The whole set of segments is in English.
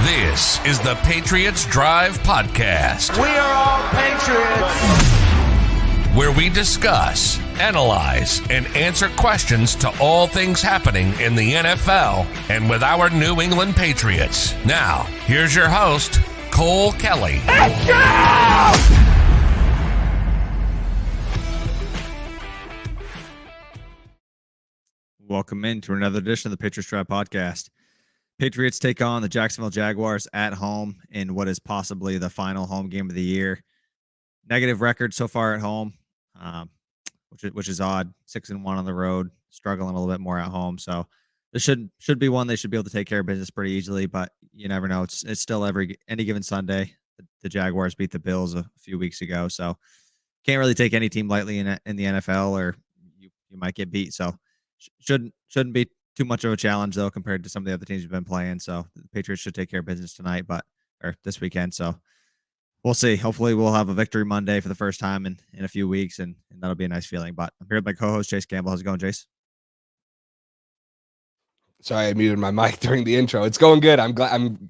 This is the Patriots Drive Podcast. We are all Patriots. Where we discuss, analyze, and answer questions to all things happening in the NFL and with our New England Patriots. Now, here's your host, Cole Kelly. Let's go! Welcome into another edition of the Patriots Drive Podcast. Patriots take on the Jacksonville Jaguars at home in what is possibly the final home game of the year. Negative record so far at home, which is odd. 6-1 on the road, struggling a little bit more at home. So this should be one they should be able to take care of business pretty easily. But you never know. It's still any given Sunday. The Jaguars beat the Bills a few weeks ago, so can't really take any team lightly in the NFL, or you might get beat. So shouldn't be too much of a challenge, though, compared to some of the other teams we've been playing. So the Patriots should take care of business tonight, or this weekend. So we'll see. Hopefully we'll have a victory Monday for the first time in a few weeks, and that'll be a nice feeling. But I'm here with my co-host, Chase Campbell. How's it going, Chase? Sorry, I muted my mic during the intro. It's going good. I'm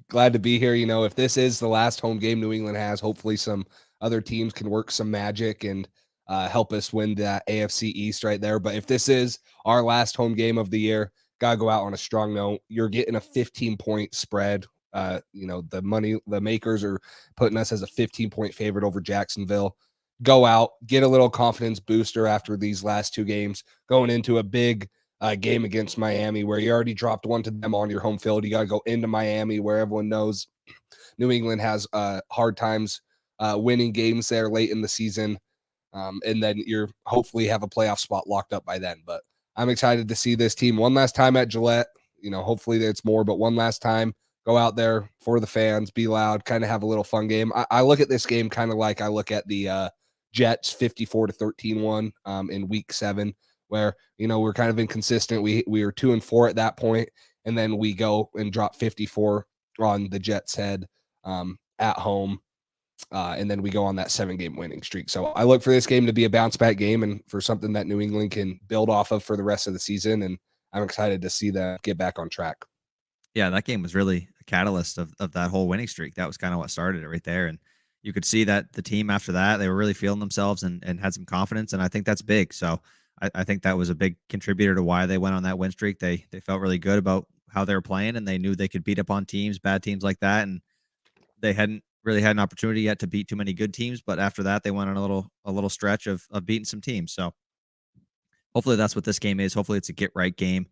glad to be here. You know, if this is the last home game New England has, hopefully some other teams can work some magic and help us win that AFC East right there. But if this is our last home game of the year, gotta go out on a strong note. You're getting a 15-point spread. The makers are putting us as a 15-point favorite over Jacksonville. Go out, get a little confidence booster after these last two games, going into a big game against Miami, where you already dropped one to them on your home field. You got to go into Miami, where everyone knows New England has hard times winning games there late in the season. And then you're hopefully have a playoff spot locked up by then. But I'm excited to see this team one last time at Gillette. You know, hopefully it's more, but one last time, go out there for the fans, be loud, kind of have a little fun game. I look at this game kind of like I look at the Jets 54-13 one in week 7, where, you know, we're kind of inconsistent. We were 2-4 at that point, and then we go and drop 54 on the Jets' head at home. And then we go on that 7-game winning streak. So I look for this game to be a bounce back game and for something that New England can build off of for the rest of the season. And I'm excited to see them get back on track. Yeah, that game was really a catalyst of that whole winning streak. That was kind of what started it right there. And you could see that the team after that, they were really feeling themselves and had some confidence. And I think that's big. So I think that was a big contributor to why they went on that win streak. They felt really good about how they were playing, and they knew they could beat up on teams, bad teams like that. And they hadn't really had an opportunity yet to beat too many good teams, but after that they went on a little stretch of beating some teams. So hopefully that's what this game is. Hopefully it's a get right game.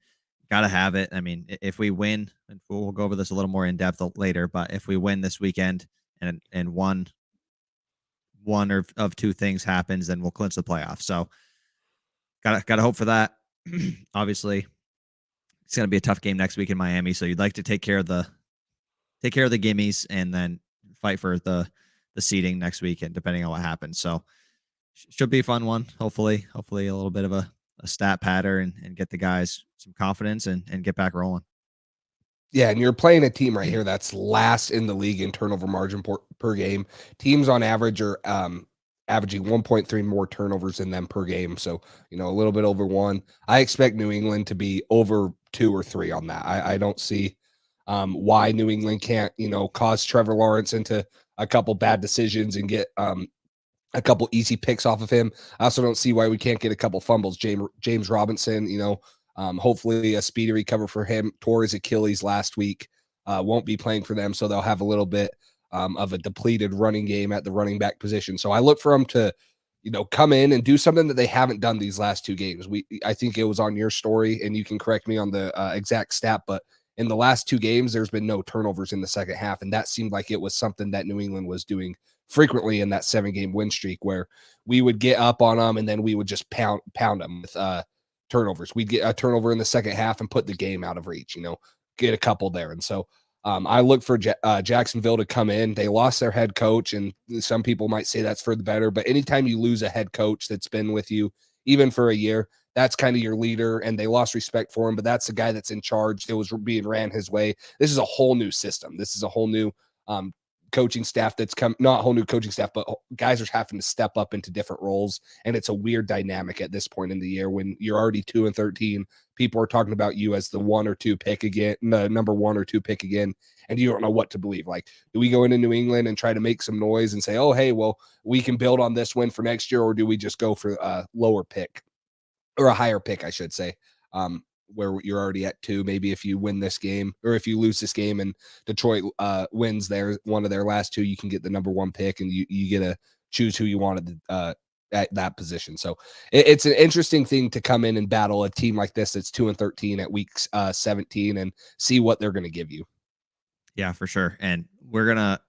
Got to have it. I mean, if we win, and we'll go over this a little more in depth later, but if we win this weekend and one of two things happens, then we'll clinch the playoffs. So gotta hope for that. Obviously it's going to be a tough game next week in Miami. So you'd like to take care of the gimmies and then fight for the seeding next weekend, depending on what happens. So should be a fun one. Hopefully a little bit of a stat pattern and get the guys some confidence and get back rolling. Yeah, and you're playing a team right here that's last in the league in turnover margin per game. Teams on average are averaging 1.3 more turnovers than them per game. So, a little bit over 1. I expect New England to be over 2 or 3 on that. I don't see why New England can't, cause Trevor Lawrence into a couple bad decisions and get a couple easy picks off of him. I also don't see why we can't get a couple fumbles. James Robinson, hopefully a speedy recover for him. Tore his Achilles last week, won't be playing for them, so they'll have a little bit of a depleted running game at the running back position. So I look for them to, come in and do something that they haven't done these last 2 games. I think it was on your story, and you can correct me on the exact stat, but in the last 2 games, there's been no turnovers in the second half, and that seemed like it was something that New England was doing frequently in that 7-game win streak, where we would get up on them and then we would just pound them with turnovers. We'd get a turnover in the second half and put the game out of reach, get a couple there. And so I look for Jacksonville to come in. They lost their head coach, and some people might say that's for the better, but anytime you lose a head coach that's been with you even for a year, that's kind of your leader, and they lost respect for him, but that's the guy that's in charge. It was being ran his way. This is a whole new system. This is a whole new coaching staff that's come, not a whole new coaching staff, but guys are having to step up into different roles. And it's a weird dynamic at this point in the year when you're already 2-13. People are talking about you as the 1 or 2 pick again, the number 1 or 2 pick again. And you don't know what to believe. Like, do we go into New England and try to make some noise and say, oh, hey, well, we can build on this win for next year? Or do we just go for a lower pick or a higher pick, I should say? Where you're already at 2, maybe if you win this game, or if you lose this game and Detroit wins one of their last 2, you can get the number 1 pick, and you get to choose who you wanted at that position. So it's an interesting thing to come in and battle a team like this that's 2-13 at week 17 and see what they're going to give you. Yeah, for sure. And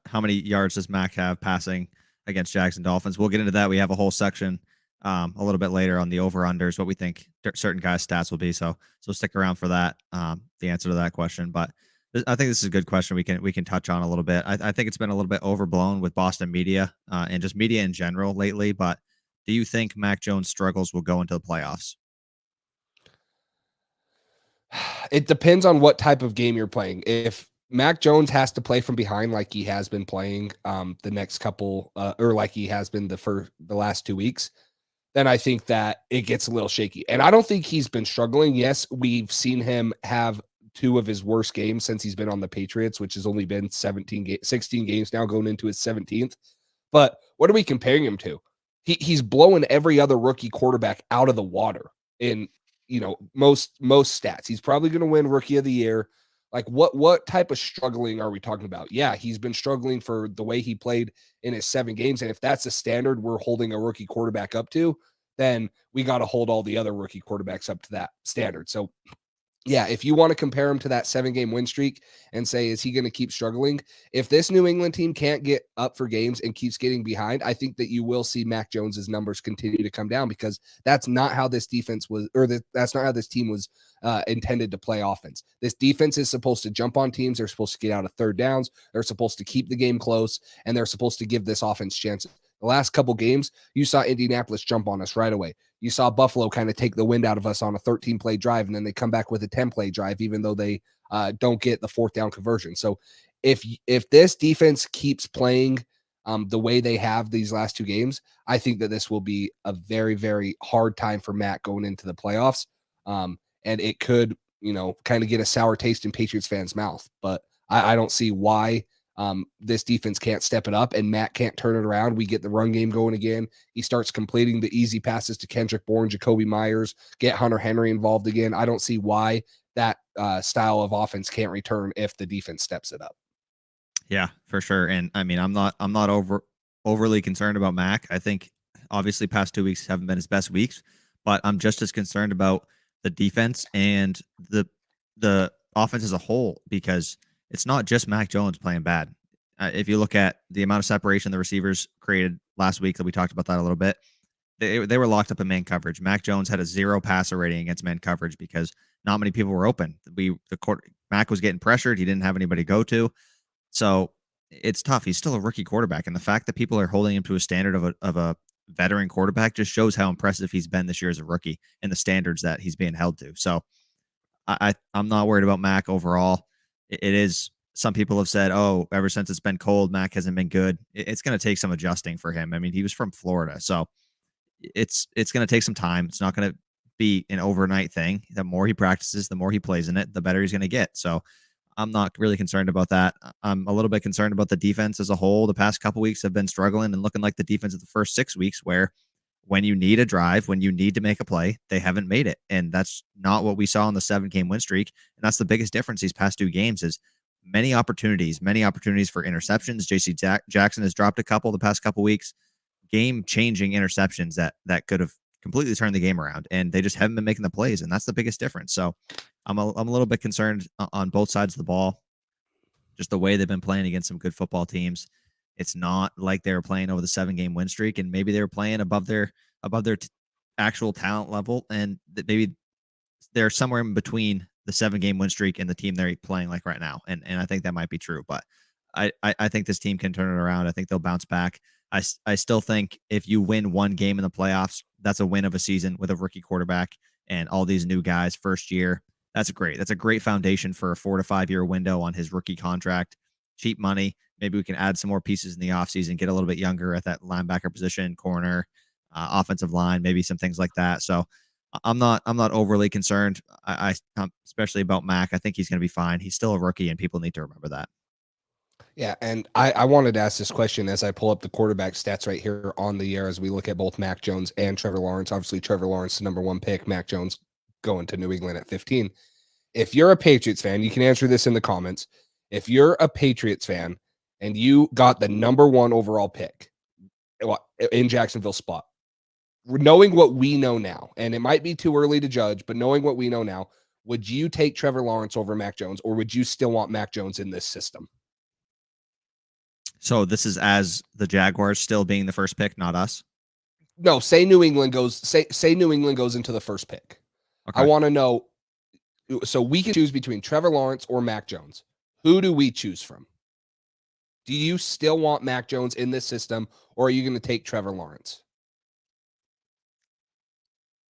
how many yards does Mack have passing against Jags and Dolphins? We'll get into that. We have a whole section a little bit later on the over-unders, what we think certain guys' stats will be. So stick around for that, the answer to that question. But I think this is a good question we can touch on a little bit. I think it's been a little bit overblown with Boston media and just media in general lately. But do you think Mac Jones' struggles will go into the playoffs? It depends on what type of game you're playing. If Mac Jones has to play from behind like he has been playing the next couple or like he has been the last 2 weeks, then I think that it gets a little shaky. And I don't think he's been struggling. Yes, we've seen him have 2 of his worst games since he's been on the Patriots, which has only been 16 games now, going into his 17th. But what are we comparing him to? He's blowing every other rookie quarterback out of the water in, most stats. He's probably going to win Rookie of the Year. Like, what type of struggling are we talking about? Yeah, he's been struggling for the way he played in his 7 games. And if that's the standard we're holding a rookie quarterback up to, then we got to hold all the other rookie quarterbacks up to that standard. So, yeah, if you want to compare him to that 7-game win streak and say, is he going to keep struggling? If this New England team can't get up for games and keeps getting behind, I think that you will see Mac Jones's numbers continue to come down, because that's not how this defense was, or that's not how this team was intended to play offense. This defense is supposed to jump on teams. They're supposed to get out of third downs. They're supposed to keep the game close, and they're supposed to give this offense chances. The last couple games, you saw Indianapolis jump on us right away. You saw Buffalo kind of take the wind out of us on a 13-play drive, and then they come back with a 10-play drive, even though they don't get the 4th down conversion. So if this defense keeps playing the way they have these last 2 games, I think that this will be a very, very hard time for Matt going into the playoffs. And it could, kind of get a sour taste in Patriots fans' mouth. But I don't see why this defense can't step it up and Matt can't turn it around. We get the run game going again. He starts completing the easy passes to Kendrick Bourne, Jacoby Myers, get Hunter Henry involved again. I don't see why that style of offense can't return if the defense steps it up. Yeah, for sure. And I mean, I'm not overly concerned about Mac. I think obviously past 2 weeks haven't been his best weeks, but I'm just as concerned about the defense and the offense as a whole, because it's not just Mac Jones playing bad. If you look at the amount of separation the receivers created last week, that we talked about that a little bit, they were locked up in man coverage. Mac Jones had a 0 passer rating against man coverage because not many people were open. Mac was getting pressured. He didn't have anybody to go to. So it's tough. He's still a rookie quarterback. And the fact that people are holding him to a standard of a veteran quarterback just shows how impressive he's been this year as a rookie and the standards that he's being held to. So I'm not worried about Mack overall. It is, some people have said, oh, ever since it's been cold, Mack hasn't been good. It's going to take some adjusting for him. I mean, he was from Florida, so it's going to take some time. It's not going to be an overnight thing. The more he practices, the more he plays in it, the better he's going to get. So I'm not really concerned about that. I'm a little bit concerned about the defense as a whole. The past couple weeks have been struggling and looking like the defense of the first 6 weeks, where when you need a drive, when you need to make a play, they haven't made it. And that's not what we saw in the 7-game win streak. And that's the biggest difference these past 2 games is many opportunities for interceptions. JC Jackson has dropped a couple the past couple weeks, game-changing interceptions that could have completely turned the game around, and they just haven't been making the plays, and that's the biggest difference. So I'm a little bit concerned on both sides of the ball, just the way they've been playing against some good football teams. It's not like they were playing over the 7-game win streak, and maybe they were playing above their actual talent level, and maybe they're somewhere in between the 7-game win streak and the team they're playing like right now. And I think that might be true, but I think this team can turn it around. I think they'll bounce back. I still think if you win one game in the playoffs, that's a win of a season with a rookie quarterback and all these new guys first year. That's great. That's a great foundation for a 4 to 5 year window on his rookie contract. Cheap money. Maybe we can add some more pieces in the offseason, get a little bit younger at that linebacker position, corner, offensive line, maybe some things like that. So I'm not overly concerned. I especially about Mack. I think he's going to be fine. He's still a rookie, and people need to remember that. Yeah, and I wanted to ask this question as I pull up the quarterback stats right here on the year as we look at both Mac Jones and Trevor Lawrence. Obviously, Trevor Lawrence, the number 1 pick, Mac Jones going to New England at 15. If you're a Patriots fan, you can answer this in the comments. If you're a Patriots fan and you got the number 1 overall pick in Jacksonville spot, knowing what we know now, and it might be too early to judge, but knowing what we know now, would you take Trevor Lawrence over Mac Jones, or would you still want Mac Jones in this system? So this is as the Jaguars still being the first pick, not us? No, say New England goes into the first pick. Okay. I want to know, so we can choose between Trevor Lawrence or Mac Jones. Who do we choose from? Do you still want Mac Jones in this system, or are you going to take Trevor Lawrence?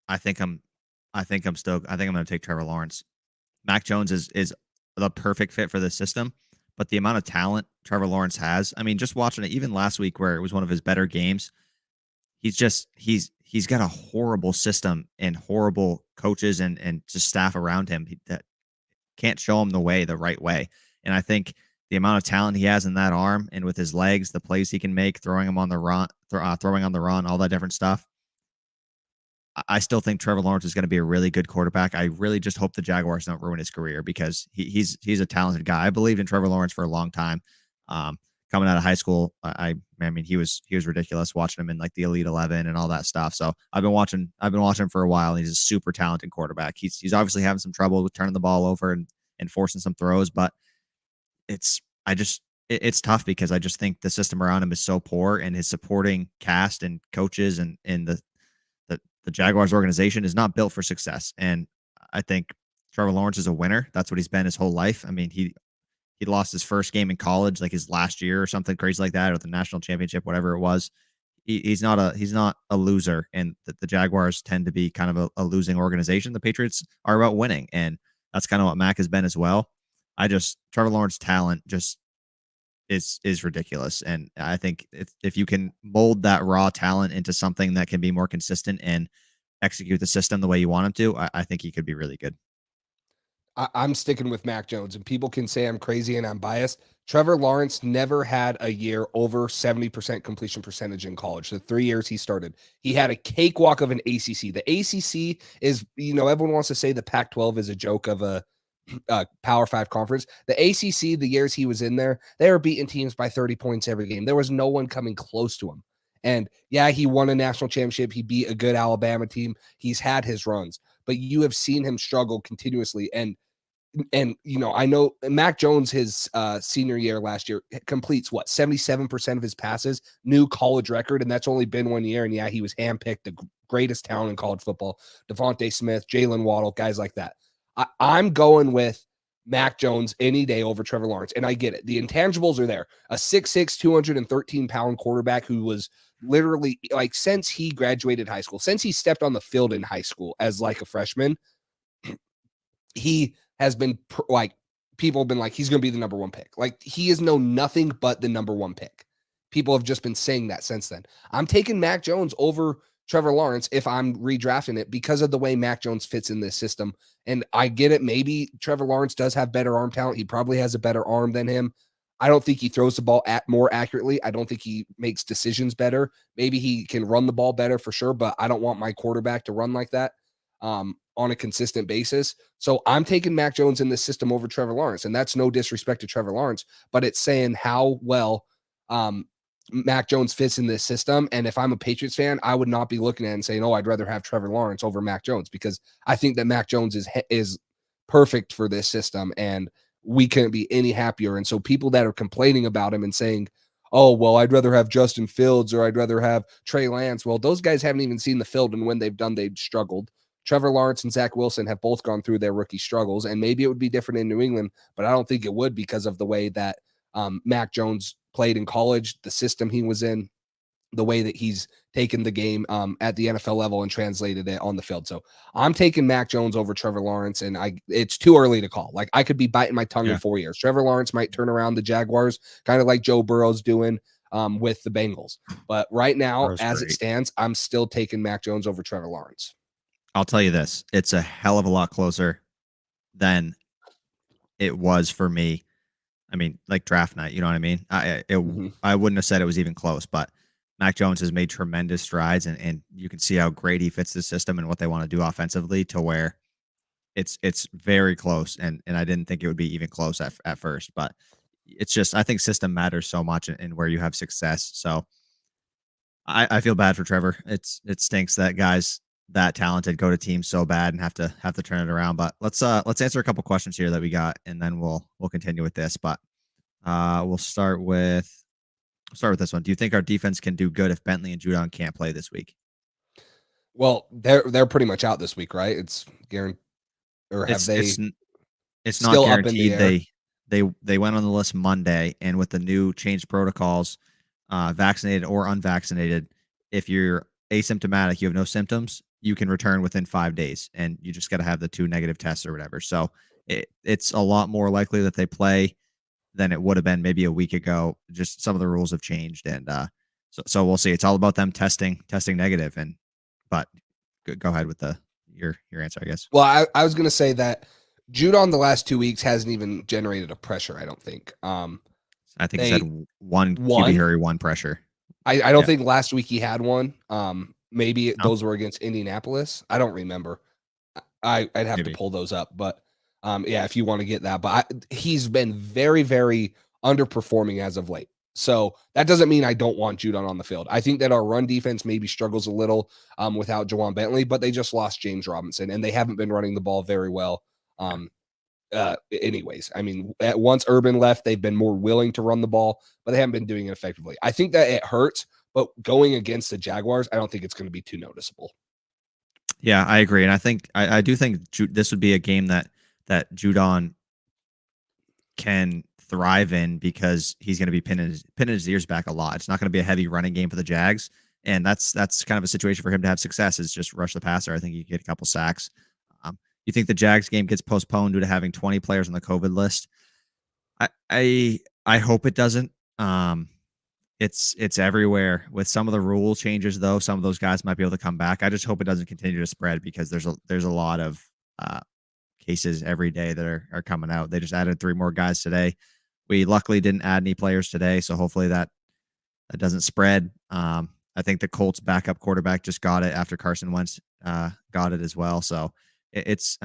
I think I'm going to take Trevor Lawrence. Mac Jones is the perfect fit for this system, but the amount of talent Trevor Lawrence has, I mean, just watching it, even last week where it was one of his better games, he's got a horrible system and horrible coaches and just staff around him that can't show him the right way. And I think the amount of talent he has in that arm and with his legs, the plays he can make, throwing on the run, all that different stuff, I still think Trevor Lawrence is going to be a really good quarterback. I really just hope the Jaguars don't ruin his career, because he's a talented guy. I believed in Trevor Lawrence for a long time. Coming out of high school, I mean, he was ridiculous, watching him in like the Elite 11 and all that stuff. So I've been watching him for a while, and he's a super talented quarterback. He's obviously having some trouble with turning the ball over and forcing some throws, but it's tough because I just think the system around him is so poor, and his supporting cast and coaches and the Jaguars organization is not built for success. And I think Trevor Lawrence is a winner. That's what he's been his whole life. I mean, he lost his first game in college, like his last year or something crazy like that, or the national championship, whatever it was. He's not a loser. And the Jaguars tend to be kind of a losing organization. The Patriots are about winning. And that's kind of what Mack has been as well. Trevor Lawrence's talent just is ridiculous. And I think if you can mold that raw talent into something that can be more consistent and execute the system the way you want him to, I think he could be really good. I'm sticking with Mac Jones, and people can say I'm crazy and I'm biased. Trevor Lawrence never had a year over 70% completion percentage in college. The 3 years he started, he had a cakewalk of an ACC. The ACC is, everyone wants to say the Pac-12 is a joke of a Power 5 conference. The ACC, the years he was in there, they were beating teams by 30 points every game. There was no one coming close to him. And yeah, he won a national championship. He beat a good Alabama team. He's had his runs, but you have seen him struggle continuously. And I know Mac Jones, his senior year last year, completes 77% of his passes, new college record, and that's only been 1 year. And yeah, he was handpicked, the greatest talent in college football. Devontae Smith, Jalen Waddle, guys like that. I'm going with Mac Jones any day over Trevor Lawrence, and I get it. The intangibles are there. A 6'6", 213-pound quarterback who was literally, like, since he graduated high school, since he stepped on the field in high school as like a freshman, he has been like, people have been like, he's going to be the number one pick. Like, he is nothing but the number one pick. People have just been saying that since then. I'm taking Mac Jones over Trevor Lawrence if I'm redrafting it because of the way Mac Jones fits in this system. And I get it. Maybe Trevor Lawrence does have better arm talent. He probably has a better arm than him. I don't think he throws the ball more accurately. I don't think he makes decisions better. Maybe he can run the ball better for sure, but I don't want my quarterback to run like that on a consistent basis. So I'm taking Mac Jones in this system over Trevor Lawrence. And that's no disrespect to Trevor Lawrence, but it's saying how well Mac Jones fits in this system. And if I'm a Patriots fan, I would not be looking at it and saying, oh, I'd rather have Trevor Lawrence over Mac Jones, because I think that Mac Jones is perfect for this system and we couldn't be any happier. And so people that are complaining about him and saying, oh, well, I'd rather have Justin Fields or I'd rather have Trey Lance. Well, those guys haven't even seen the field, and when they've done, they've struggled. Trevor Lawrence and Zach Wilson have both gone through their rookie struggles, and maybe it would be different in New England, but I don't think it would because of the way that Mac Jones played in college, the system he was in, the way that he's taken the game at the NFL level and translated it on the field. So I'm taking Mac Jones over Trevor Lawrence, and it's too early to call. Like, I could be biting my tongue in 4 years. Trevor Lawrence might turn around the Jaguars, kind of like Joe Burrow's doing with the Bengals. But right now, as it stands, I'm still taking Mac Jones over Trevor Lawrence. I'll tell you this. It's a hell of a lot closer than it was for me. I mean, like draft night, you know what I mean? I wouldn't have said it was even close, but Mac Jones has made tremendous strides, and you can see how great he fits the system and what they want to do offensively, to where it's very close. And I didn't think it would be even close at first, but it's just, I think system matters so much in where you have success. So I feel bad for Trevor. It stinks that guys that talented go to teams so bad and have to turn it around. But let's answer a couple questions here that we got, and then we'll continue with this. But we'll start with this one. Do you think our defense can do good if Bentley and Judon can't play this week? Well, they're pretty much out this week, right? It's guaranteed, or have it's not guaranteed. They went on the list Monday, and with the new changed protocols, vaccinated or unvaccinated, if you're asymptomatic, you have no symptoms, you can return within 5 days, and you just got to have the 2 negative tests or whatever. So it's a lot more likely that they play than it would have been maybe a week ago. Just some of the rules have changed, and so we'll see. It's all about them testing negative. But go ahead with your answer, I guess. Well, I was going to say that Judon the last 2 weeks hasn't even generated a pressure, I don't think. I think he said one QB hurry, one pressure. I don't think last week he had one. Maybe those were against Indianapolis. I don't remember. I'd have to pull those up, but if you want to get that. But he's been very, very underperforming as of late. So that doesn't mean I don't want Judon on the field. I think that our run defense maybe struggles a little without Juwan Bentley, but they just lost James Robinson, and they haven't been running the ball very well. Anyways, I mean, once Urban left, they've been more willing to run the ball, but they haven't been doing it effectively. I think that it hurts, but going against the Jaguars, I don't think it's going to be too noticeable. Yeah, I agree. And I think I do think this would be a game that Judon can thrive in, because he's going to be pinning his ears back a lot. It's not going to be a heavy running game for the Jags, and that's kind of a situation for him to have success, is just rush the passer. I think he get a couple sacks. You think the Jags game gets postponed due to having 20 players on the COVID list? I hope it doesn't. It's everywhere with some of the rule changes, though. Some of those guys might be able to come back. I just hope it doesn't continue to spread, because there's a lot of cases every day that are coming out. They just added 3 more guys today. We luckily didn't add any players today, so hopefully that doesn't spread. I think the Colts backup quarterback just got it after Carson Wentz got it as well. So it's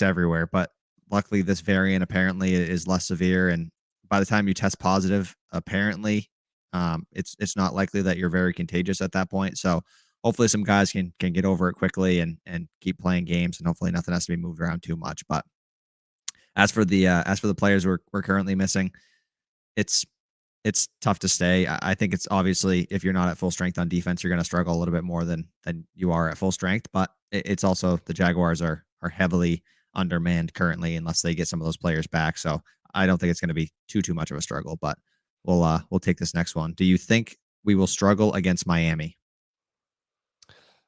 everywhere. But luckily, this variant apparently is less severe, and by the time you test positive, apparently, it's not likely that you're very contagious at that point. So hopefully some guys can get over it quickly and keep playing games, and hopefully nothing has to be moved around too much. But as for the players we're currently missing, it's tough to stay. I think it's obviously, if you're not at full strength on defense, you're going to struggle a little bit more than you are at full strength. But it's also, the Jaguars are heavily undermanned currently, unless they get some of those players back. So I don't think it's going to be too much of a struggle. But we'll take this next one. Do you think we will struggle against Miami?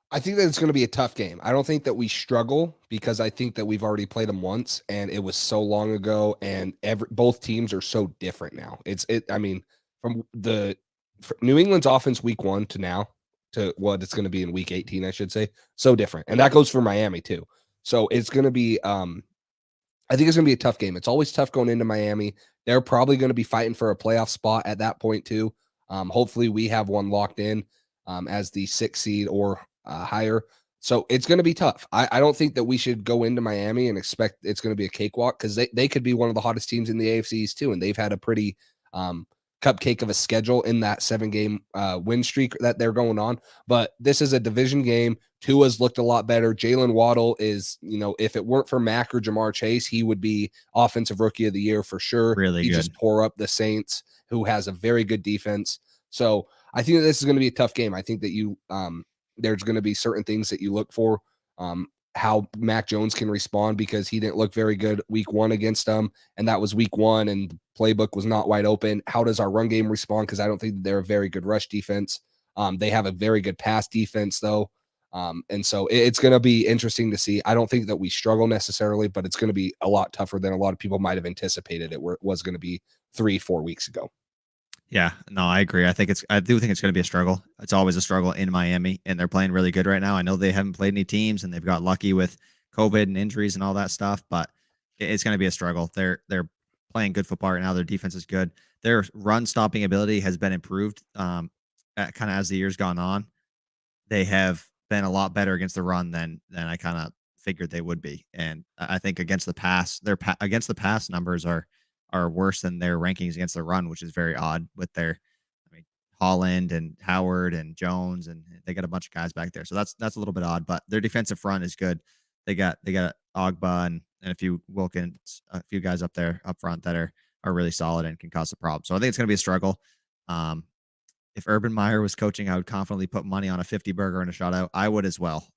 I think that it's going to be a tough game. I don't think that we struggle because I think that we've already played them once and it was so long ago, and both teams are so different now. I mean, from New England's offense week 1 to now to what it's going to be in week 18, I should say, so different. And that goes for Miami too. So it's going to be I think it's going to be a tough game. It's always tough going into Miami. They're probably going to be fighting for a playoff spot at that point too. Hopefully we have one locked in as the 6th seed or higher. So it's going to be tough. I don't think that we should go into Miami and expect it's going to be a cakewalk, because they could be one of the hottest teams in the AFC East too. And they've had a pretty cupcake of a schedule in that 7-game win streak that they're going on. But this is a division game. Tua's looked a lot better. Jalen Waddle is, if it weren't for Mack or Jamar Chase, he would be offensive rookie of the year for sure. Really he good. Just tore up the Saints, who has a very good defense. So I think that this is going to be a tough game. I think that there's going to be certain things that you look for, how Mac Jones can respond, because he didn't look very good week 1 against them. And that was week 1 and the playbook was not wide open. How does our run game respond? Because I don't think that they're a very good rush defense. They have a very good pass defense though. And so it's going to be interesting to see. I don't think that we struggle necessarily, but it's going to be a lot tougher than a lot of people might have anticipated it was going to be 3-4 weeks ago. Yeah, no, I agree. I do think it's going to be a struggle. It's always a struggle in Miami, and they're playing really good right now. I know they haven't played any teams, and they've got lucky with COVID and injuries and all that stuff, but it's going to be a struggle. They're playing good football right now. Their defense is good. Their run stopping ability has been improved, kind of as the years gone on. They have been a lot better against the run than I kind of figured they would be, and I think against the pass, against the pass numbers are worse than their rankings against the run, which is very odd with Holland and Howard and Jones, and they got a bunch of guys back there. So that's a little bit odd, but their defensive front is good. They got Ogba and a few Wilkins, a few guys up front that are really solid and can cause a problem. So I think it's going to be a struggle. If Urban Meyer was coaching, I would confidently put money on a 50 burger and a shutout. I would as well.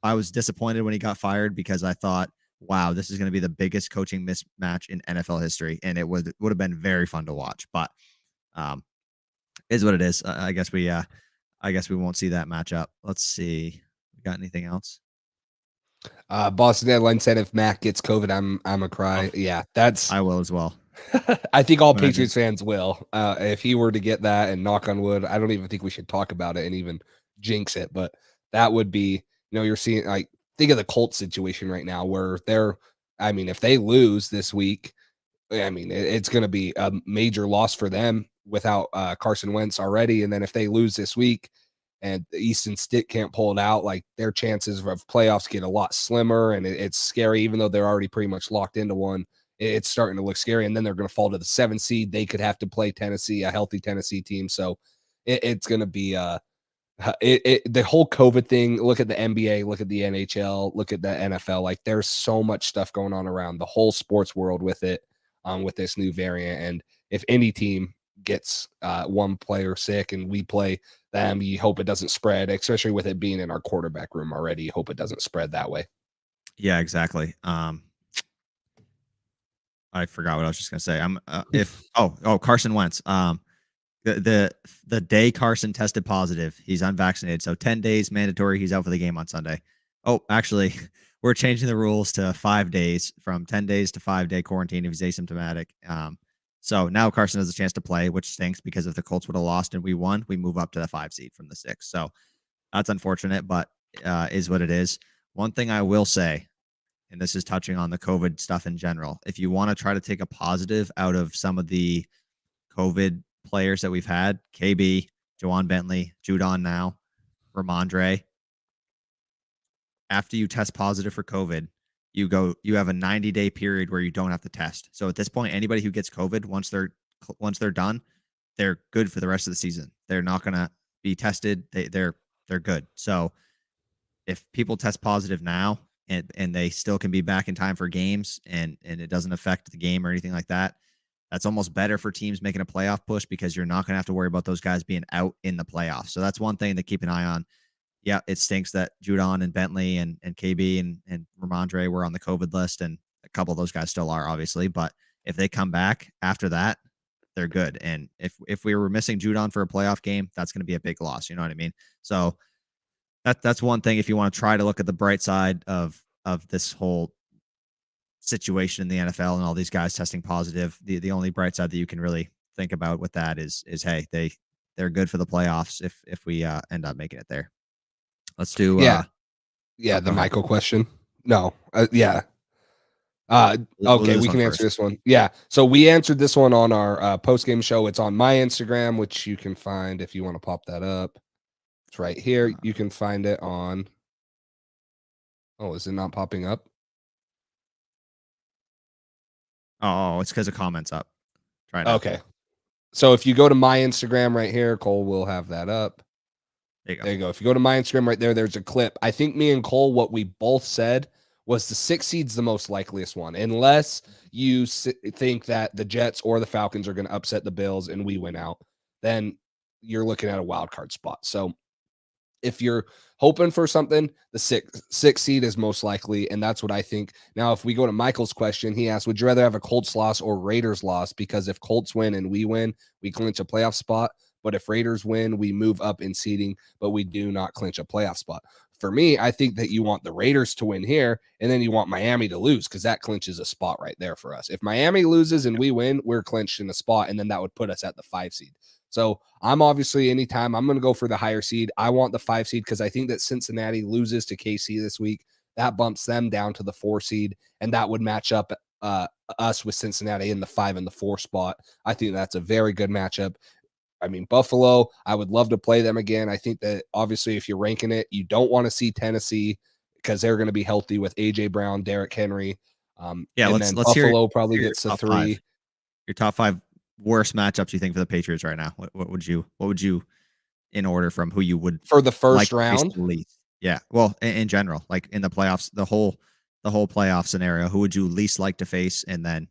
I was disappointed when he got fired, because I thought, wow, this is going to be the biggest coaching mismatch in NFL history, and it would have been very fun to watch. But is what it is. I guess we won't see that matchup. Let's see. We got anything else? Boston Headline said if Mac gets COVID, I'm a cry. Oh, yeah, I will as well. I think all Patriots fans will. If he were to get that, and knock on wood, I don't even think we should talk about it and even jinx it, but that would be, you're seeing, like, think of the Colts situation right now where if they lose this week, it's going to be a major loss for them without Carson Wentz already. And then if they lose this week and the Easton Stick can't pull it out, like, their chances of playoffs get a lot slimmer, and it's scary. Even though they're already pretty much locked into one, it's starting to look scary. And then they're going to fall to the 7th seed. They could have to play Tennessee, a healthy Tennessee team. So it's going to be the whole COVID thing. Look at the NBA, look at the NHL, look at the NFL. Like, there's so much stuff going on around the whole sports world with it, with this new variant. And if any team gets one player sick and we play them, you hope it doesn't spread, especially with it being in our quarterback room already. You hope it doesn't spread that way. Yeah, exactly. I forgot what I was just gonna say. Carson Wentz. The day Carson tested positive, he's unvaccinated. So 10 days mandatory. He's out for the game on Sunday. Oh, actually, we're changing the rules to 5 days, from 10 days to 5-day quarantine if he's asymptomatic. So now Carson has a chance to play, which stinks, because if the Colts would have lost and we won, we move up to the 5 seed from the 6. So that's unfortunate, but is what it is. One thing I will say, and this is touching on the COVID stuff in general, if you want to try to take a positive out of some of the COVID players that we've had, KB, Jawan Bentley, Judon now, Ramondre, after you test positive for COVID, you have a 90-day period where you don't have to test. So at this point, anybody who gets COVID, once they're done, they're good for the rest of the season. They're not going to be tested. They're good. So if people test positive now and they still can be back in time for games, and it doesn't affect the game or anything like that, that's almost better for teams making a playoff push, because you're not going to have to worry about those guys being out in the playoffs. So that's one thing to keep an eye on. Yeah, it stinks that Judon and Bentley and KB and Ramondre were on the COVID list, and a couple of those guys still are, obviously. But if they come back after that, they're good. And if we were missing Judon for a playoff game, that's going to be a big loss. You know what I mean? So that's one thing. If you want to try to look at the bright side of this whole situation in the NFL and all these guys testing positive, the only bright side that you can really think about with that is hey, they're good for the playoffs if we end up making it there. Let's do the Michael question. No, okay, we can answer this one. Yeah, so we answered this one on our post-game show. It's on my Instagram, which you can find if you want to pop that up. It's right here. You can find it on. Oh, is it not popping up? Oh, it's because the comments up. Try it. Okay. So if you go to my Instagram right here, Cole will have that up. There you go. If you go to my Instagram right there, there's a clip. I think me and Cole, what we both said was the 6 seed's the most likeliest one, unless you think that the Jets or the Falcons are going to upset the Bills and we win out. Then you're looking at a wild card spot. So if you're hoping for something, the six seed is most likely, and that's what I think. Now, if we go to Michael's question, he asked, would you rather have a Colts loss or Raiders loss? Because if Colts win and we win, we clinch a playoff spot. But if Raiders win, we move up in seeding, but we do not clinch a playoff spot. For me, I think that you want the Raiders to win here, and then you want Miami to lose because that clinches a spot right there for us. If Miami loses and we win, we're clinched in a spot, and then that would put us at the 5 seed. So I'm obviously anytime I'm going to go for the higher seed. I want the 5 seed because I think that Cincinnati loses to KC this week. That bumps them down to the 4 seed, and that would match up us with Cincinnati in the 5 and the 4 spot. I think that's a very good matchup. I mean, Buffalo, I would love to play them again. I think that obviously if you're ranking it, you don't want to see Tennessee because they're going to be healthy with A.J. Brown, Derrick Henry. Let's Buffalo probably gets the 3. 5. Your top 5 worst matchups you think for the Patriots right now? What would you in order from who you would for the first round? Least? Yeah. Well, in general, like in the playoffs, the whole playoff scenario, who would you least like to face, and then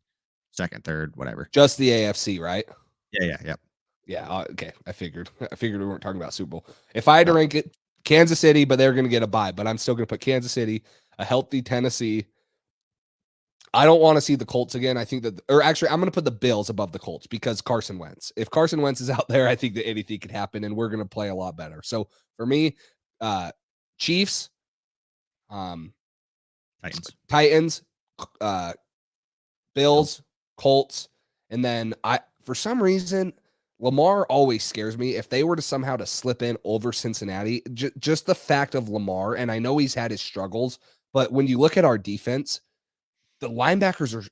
second, third, whatever? Just the AFC, right? Yeah. Yeah. Okay. I figured we weren't talking about Super Bowl. If I had to rank it, Kansas City, but they're going to get a bye. But I'm still going to put Kansas City, a healthy Tennessee. I don't want to see the Colts again. I think that, or actually, I'm going to put the Bills above the Colts because Carson Wentz. If Carson Wentz is out there, I think that anything could happen, and we're going to play a lot better. So for me, Chiefs, Titans, Bills, Colts, and then for some reason, Lamar always scares me. If they were to somehow to slip in over Cincinnati, just the fact of Lamar, and I know he's had his struggles, but when you look at our defense, the linebackers are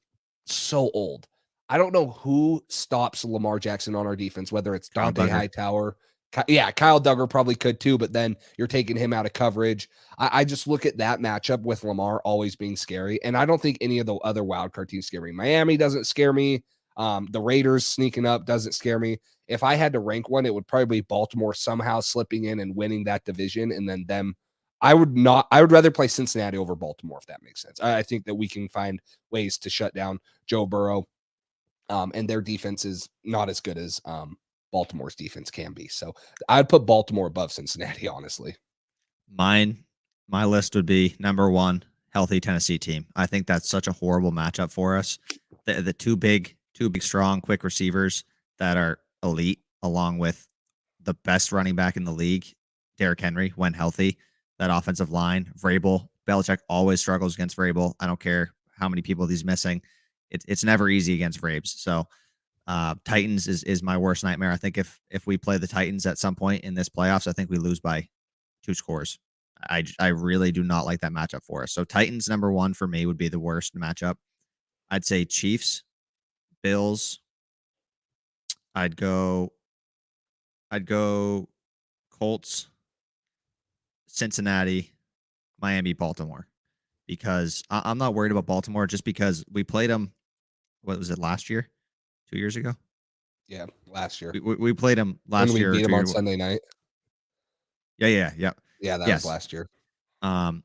so old. I don't know who stops Lamar Jackson on our defense, whether it's Dante Hightower. Kyle Duggar probably could too, but then you're taking him out of coverage. I just look at that matchup with Lamar always being scary, and I don't think any of the other wildcard teams scare me. Miami doesn't scare me. The Raiders sneaking up doesn't scare me. If I had to rank one, it would probably be Baltimore somehow slipping in and winning that division, and then them. I would rather play Cincinnati over Baltimore, if that makes sense. I think that we can find ways to shut down Joe Burrow, and their defense is not as good as Baltimore's defense can be. So I'd put Baltimore above Cincinnati, honestly. My list would be number 1, healthy Tennessee team. I think that's such a horrible matchup for us. The two big, strong, quick receivers that are elite, along with the best running back in the league, Derrick Henry, when healthy. That offensive line, Vrabel, Belichick always struggles against Vrabel. I don't care how many people he's missing. It's never easy against Vrabes. So Titans is my worst nightmare. I think if we play the Titans at some point in this playoffs, I think we lose by 2 scores. I really do not like that matchup for us. So Titans number 1 for me would be the worst matchup. I'd say Chiefs, Bills. I'd go Colts, Cincinnati, Miami, Baltimore, because I'm not worried about Baltimore just because we played them. What was it, last year? 2 years ago? Yeah, last year. We played them last year. We beat them on Sunday night. Yeah. Yeah, that was last year. And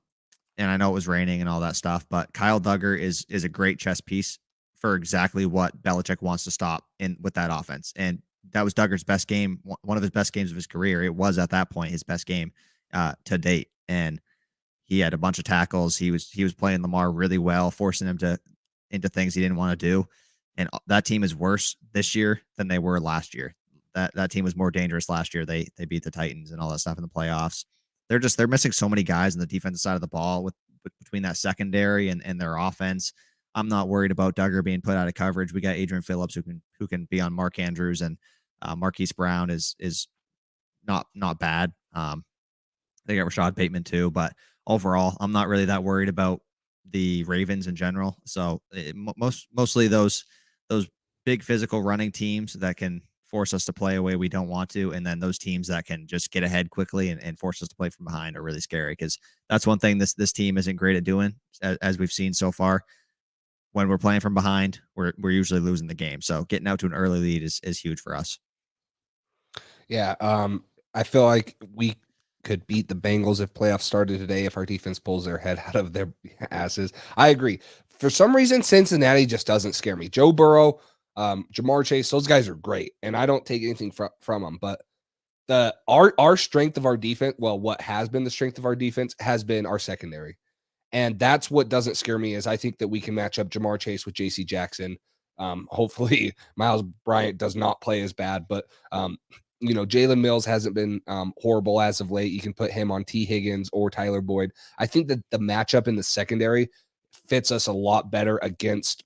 I know it was raining and all that stuff, but Kyle Duggar is a great chess piece for exactly what Belichick wants to stop with that offense. And that was Duggar's best game, one of his best games of his career. It was at that point his best game to date, and he had a bunch of tackles. He was playing Lamar really well, forcing him into things he didn't want to do. and that team is worse this year than they were last year. That team was more dangerous last year. They beat the Titans and all that stuff in the playoffs. They're missing so many guys on the defensive side of the ball with between that secondary and their offense. I'm not worried about Duggar being put out of coverage. We got Adrian Phillips who can be on Mark Andrews, and Marquise Brown is not bad. They got Rashad Bateman too, but overall, I'm not really that worried about the Ravens in general. So mostly those big physical running teams that can force us to play a way we don't want to, and then those teams that can just get ahead quickly and force us to play from behind are really scary, because that's one thing this team isn't great at doing, as we've seen so far. When we're playing from behind, we're usually losing the game. So getting out to an early lead is huge for us. Yeah, I feel like we could beat the Bengals if playoffs started today if our defense pulls their head out of their asses. I agree. For some reason, Cincinnati just doesn't scare me. Joe Burrow, Jamar Chase, those guys are great, and I don't take anything from them. But our strength of our defense, well, what has been the strength of our defense has been our secondary. And that's what doesn't scare me, is I think that we can match up Jamar Chase with JC Jackson. Hopefully Miles Bryant does not play as bad, but Jalen Mills hasn't been horrible as of late. You can put him on T. Higgins or Tyler Boyd. I think that the matchup in the secondary fits us a lot better against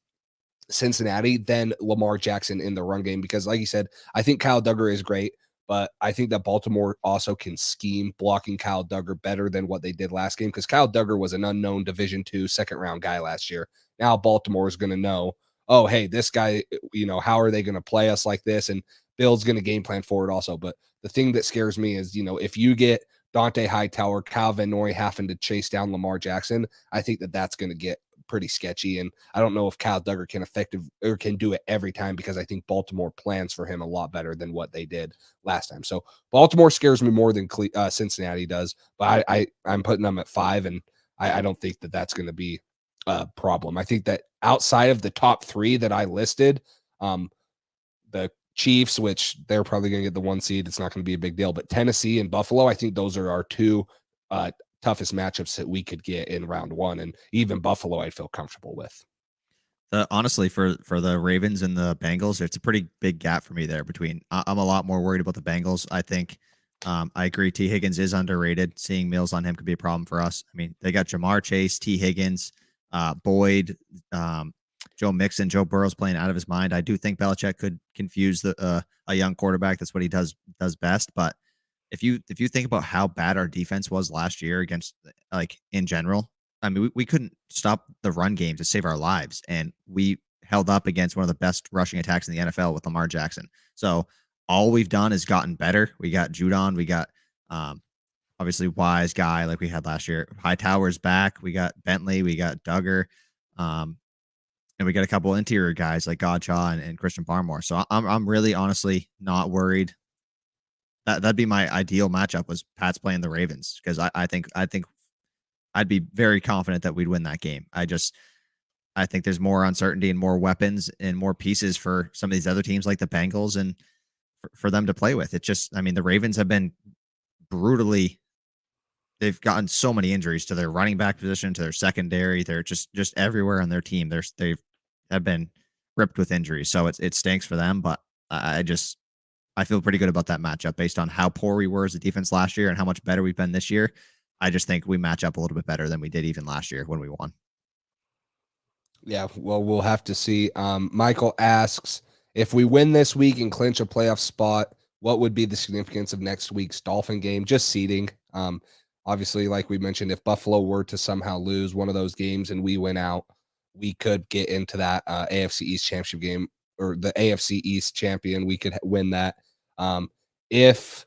Cincinnati than Lamar Jackson in the run game, because like you said, I think Kyle Duggar is great, but I think that Baltimore also can scheme blocking Kyle Duggar better than what they did last game, because Kyle Duggar was an unknown Division II second-round guy last year. Now Baltimore is going to know, oh, hey, this guy, how are they going to play us like this? And Bill's going to game plan for it also. But the thing that scares me is, if you get Dante Hightower, Kyle Van Noy having to chase down Lamar Jackson, I think that that's going to get pretty sketchy. And I don't know if Kyle Duggar can do it every time, because I think Baltimore plans for him a lot better than what they did last time. So Baltimore scares me more than Cincinnati does, but I'm putting them at 5, and I don't think that that's going to be a problem. I think that outside of the top 3 that I listed, the Chiefs, which they're probably going to get the 1 seed, it's not going to be a big deal, but Tennessee and Buffalo, I think those are our 2 toughest matchups that we could get in round 1, and even Buffalo I'd feel comfortable with. Honestly, for the Ravens and the Bengals, it's a pretty big gap for me there between. I'm a lot more worried about the Bengals. I think I agree T. Higgins is underrated. Seeing Mills on him could be a problem for us. I mean, they got Jamar Chase, T. Higgins, Boyd, Joe Mixon, Joe Burrow's playing out of his mind. I do think Belichick could confuse a young quarterback. That's what he does best. But if you think about how bad our defense was last year against, like, in general, I mean, we couldn't stop the run game to save our lives, and we held up against one of the best rushing attacks in the NFL with Lamar Jackson. So all we've done is gotten better. We got Judon, we got obviously Wise guy like we had last year. Hightower's back. We got Bentley, we got Duggar, and we got a couple interior guys like Godshaw and Christian Barmore. So I'm really honestly not worried. That'd be my ideal matchup, was Pats playing the Ravens, because I think I'd be very confident that we'd win that game. I think there's more uncertainty and more weapons and more pieces for some of these other teams like the Bengals, and for them to play with. It's just, I mean, the Ravens have been they've gotten so many injuries to their running back position, to their secondary. They're just everywhere on their team. They have been ripped with injuries. So it stinks for them, but I feel pretty good about that matchup based on how poor we were as a defense last year and how much better we've been this year. I just think we match up a little bit better than we did even last year when we won. Yeah, well, we'll have to see. Michael asks, if we win this week and clinch a playoff spot, what would be the significance of next week's Dolphin game? Just seeding. Obviously, like we mentioned, if Buffalo were to somehow lose one of those games and we win out, we could get into that AFC East championship game, or the AFC East champion. We could win that. If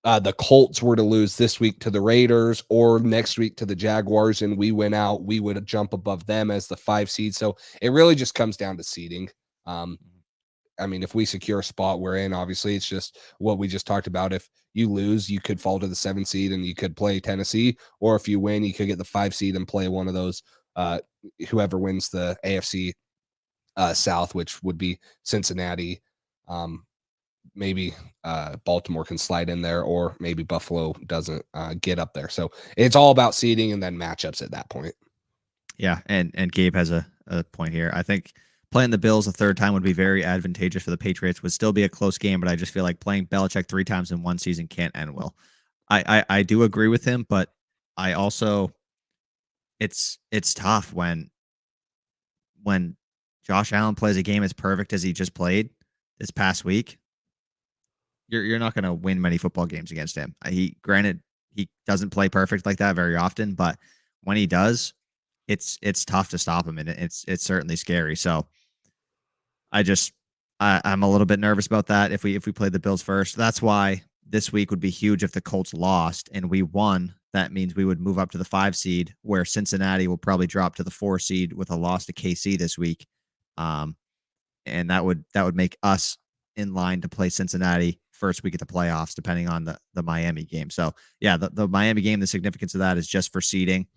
the Colts were to lose this week to the Raiders or next week to the Jaguars and we win out, we would jump above them as the 5 seed. So it really just comes down to seeding. I mean, if we secure a spot we're in, obviously it's just what we just talked about. If you lose, you could fall to the 7 seed and you could play Tennessee, or if you win, you could get the 5 seed and play one of those, whoever wins the AFC South, which would be Cincinnati. Maybe Baltimore can slide in there, or maybe Buffalo doesn't get up there. So it's all about seeding and then matchups at that point. Yeah, and Gabe has a point here. I think playing the Bills a third time would be very advantageous for the Patriots. Would still be a close game, but I just feel like playing Belichick 3 times in one season can't end well. I do agree with him, but I also it's tough when Josh Allen plays a game as perfect as he just played this past week. You're not going to win many football games against him. Granted, he doesn't play perfect like that very often, but when he does, it's tough to stop him, and it's certainly scary. So I'm a little bit nervous about that if we play the Bills first. That's why this week would be huge if the Colts lost and we won. That means we would move up to the 5 seed, where Cincinnati will probably drop to the 4 seed with a loss to KC this week. And that would make us in line to play Cincinnati first week of the playoffs, depending on the Miami game. So yeah, the Miami game, the significance of that is just for seeding.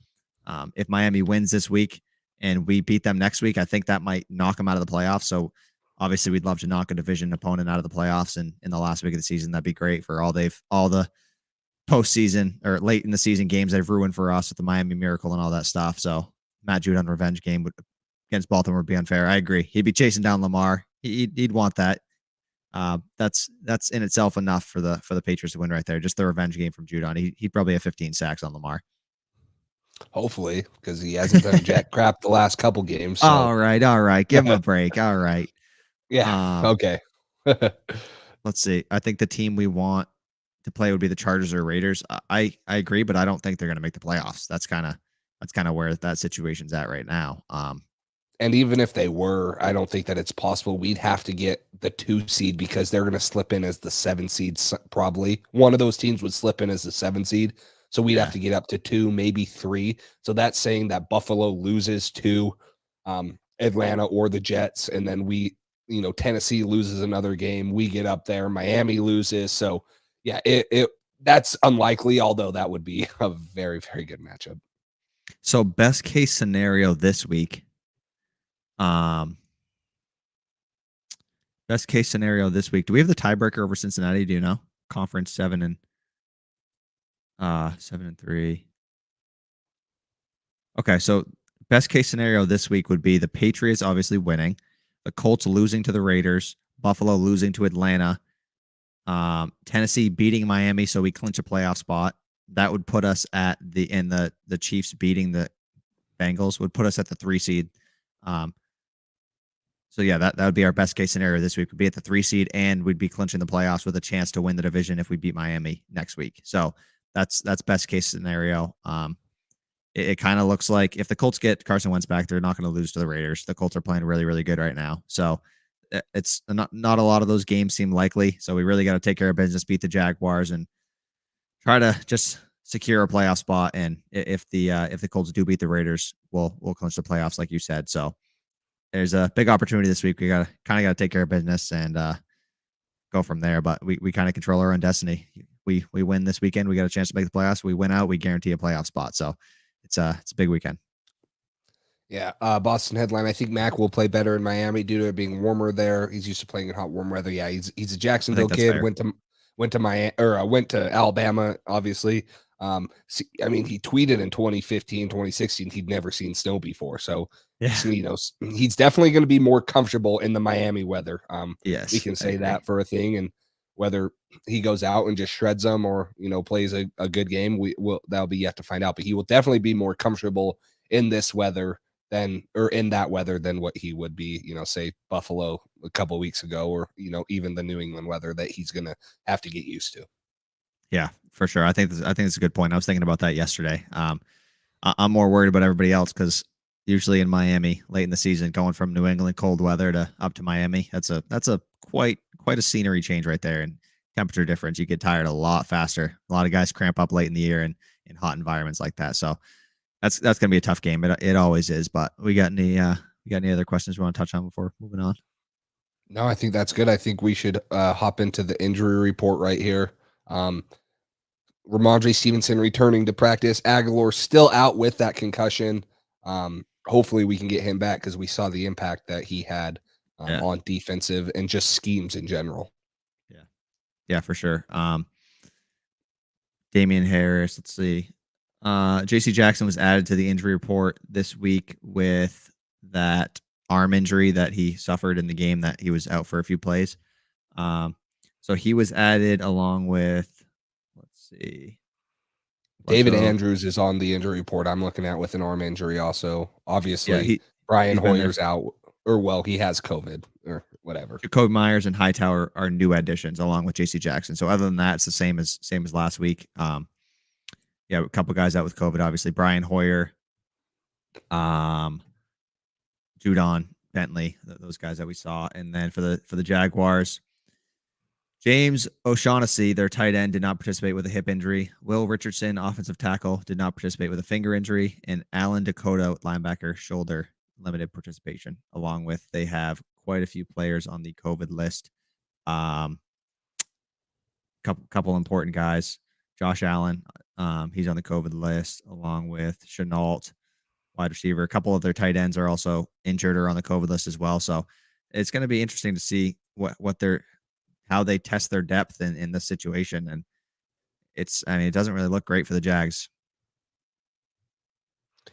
If Miami wins this week and we beat them next week, I think that might knock them out of the playoffs. So obviously we'd love to knock a division opponent out of the playoffs in the last week of the season. That'd be great for all the postseason or late in the season games they've ruined for us with the Miami Miracle and all that stuff. So Matt Judon revenge game against Baltimore would be unfair. I agree. He'd be chasing down Lamar. He'd want that. That's in itself enough for the Patriots to win right there. Just the revenge game from Judon. He'd probably have 15 sacks on Lamar. Hopefully, because he hasn't done jack crap the last couple games. So. All right. Give him a break. All right. Yeah. Okay. Let's see. I think the team we want to play would be the Chargers or Raiders. I agree, but I don't think they're going to make the playoffs. That's kind of where that situation's at right now. And even if they were, I don't think that it's possible. We'd have to get the 2 seed because they're going to slip in as the 7 seed. Probably one of those teams would slip in as the 7 seed. So we'd have to get up to 2, maybe 3. So that's saying that Buffalo loses to Atlanta or the Jets. And then Tennessee loses another game. We get up there. Miami loses. So yeah, that's unlikely, although that would be a very, very good matchup. So best case scenario this week. Best case scenario this week. Do we have the tiebreaker over Cincinnati? Do you know? Conference 7-3. Okay, so best case scenario this week would be the Patriots obviously winning, the Colts losing to the Raiders, Buffalo losing to Atlanta, Tennessee beating Miami, so we clinch a playoff spot. That would put us at the Chiefs beating the Bengals would put us at the 3 seed. So yeah, that would be our best case scenario this week. We'd be at the 3 seed and we'd be clinching the playoffs with a chance to win the division if we beat Miami next week. So that's best case scenario. It kind of looks like if the Colts get Carson Wentz back, they're not going to lose to the Raiders. The Colts are playing really, really good right now. So it's not a lot of those games seem likely. So we really got to take care of business, beat the Jaguars, and try to just secure a playoff spot. And if the Colts do beat the Raiders, we'll clinch the playoffs, like you said. So there's a big opportunity this week. We got to take care of business and go from there. But we kind of control our own destiny. We win this weekend, we got a chance to make the playoffs. We win out, we guarantee a playoff spot. So it's a big weekend. Yeah, Boston headline. I think Mack will play better in Miami due to it being warmer there. He's used to playing in hot, warm weather. Yeah, he's a Jacksonville kid. Fair. Went to Miami or went to Alabama. Obviously, I mean, he tweeted in 2015, 2016 he'd never seen snow before. So yeah, he's definitely going to be more comfortable in the Miami weather. Yes, we can say that for a thing. And whether he goes out and just shreds them or plays a good game, that'll be yet to find out. But he will definitely be more comfortable in this weather than what he would be, say Buffalo a couple of weeks ago, or even the New England weather that he's gonna have to get used to. Yeah, for sure. I think it's a good point. I was thinking about that yesterday. I'm more worried about everybody else because usually in Miami late in the season, going from New England cold weather to up to Miami, that's a quite a scenery change right there, and temperature difference. You get tired a lot faster. A lot of guys cramp up late in the year and in hot environments like that. So that's gonna be a tough game. It always is. But we got any other questions we want to touch on before moving on? No, I think that's good. I think we should hop into the injury report right here. Ramondre Stevenson returning to practice. Aguilar still out with that concussion. Hopefully we can get him back because we saw the impact that he had on defensive and just schemes in general. Yeah, for sure. Damian Harris, let's see. JC Jackson was added to the injury report this week with that arm injury that he suffered in the game that he was out for a few plays. So he was added along with, let's see, David Andrews is on the injury report I'm looking at with an arm injury also. Obviously, Brian Hoyer's out, or he has COVID or whatever. Jacoby Myers and Hightower are new additions along with JC Jackson. So other than that, it's the same as last week. A couple guys out with COVID, obviously. Brian Hoyer, Judon, Bentley, those guys that we saw. And then for the Jaguars, James O'Shaughnessy, their tight end, did not participate with a hip injury. Will Richardson, offensive tackle, did not participate with a finger injury. And Alan Dakota, linebacker, shoulder, limited participation. Along with, they have quite a few players on the COVID list. Couple important guys. Josh Allen, he's on the COVID list, along with Chenault, wide receiver. A couple of their tight ends are also injured or on the COVID list as well. So it's going to be interesting to see how they test their depth in this situation. And it doesn't really look great for the Jags.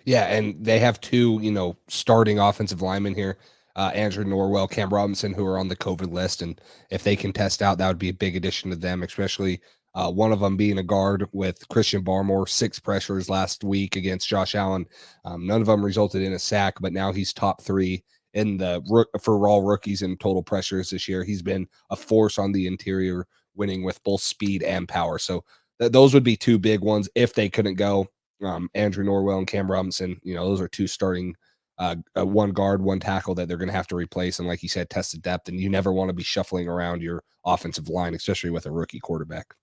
Yeah, and they have two, starting offensive linemen here, Andrew Norwell, Cam Robinson, who are on the COVID list. And if they can test out, that would be a big addition to them, especially one of them being a guard with Christian Barmore, 6 pressures last week against Josh Allen. None of them resulted in a sack, but now he's top 3 for all rookies in total pressures this year. He's been a force on the interior, winning with both speed and power. So those would be 2 big ones if they couldn't go. Andrew Norwell and Cam Robinson, those are 2 starting, 1 guard, 1 tackle that they're going to have to replace. And like you said, test the depth, and you never want to be shuffling around your offensive line, especially with a rookie quarterback.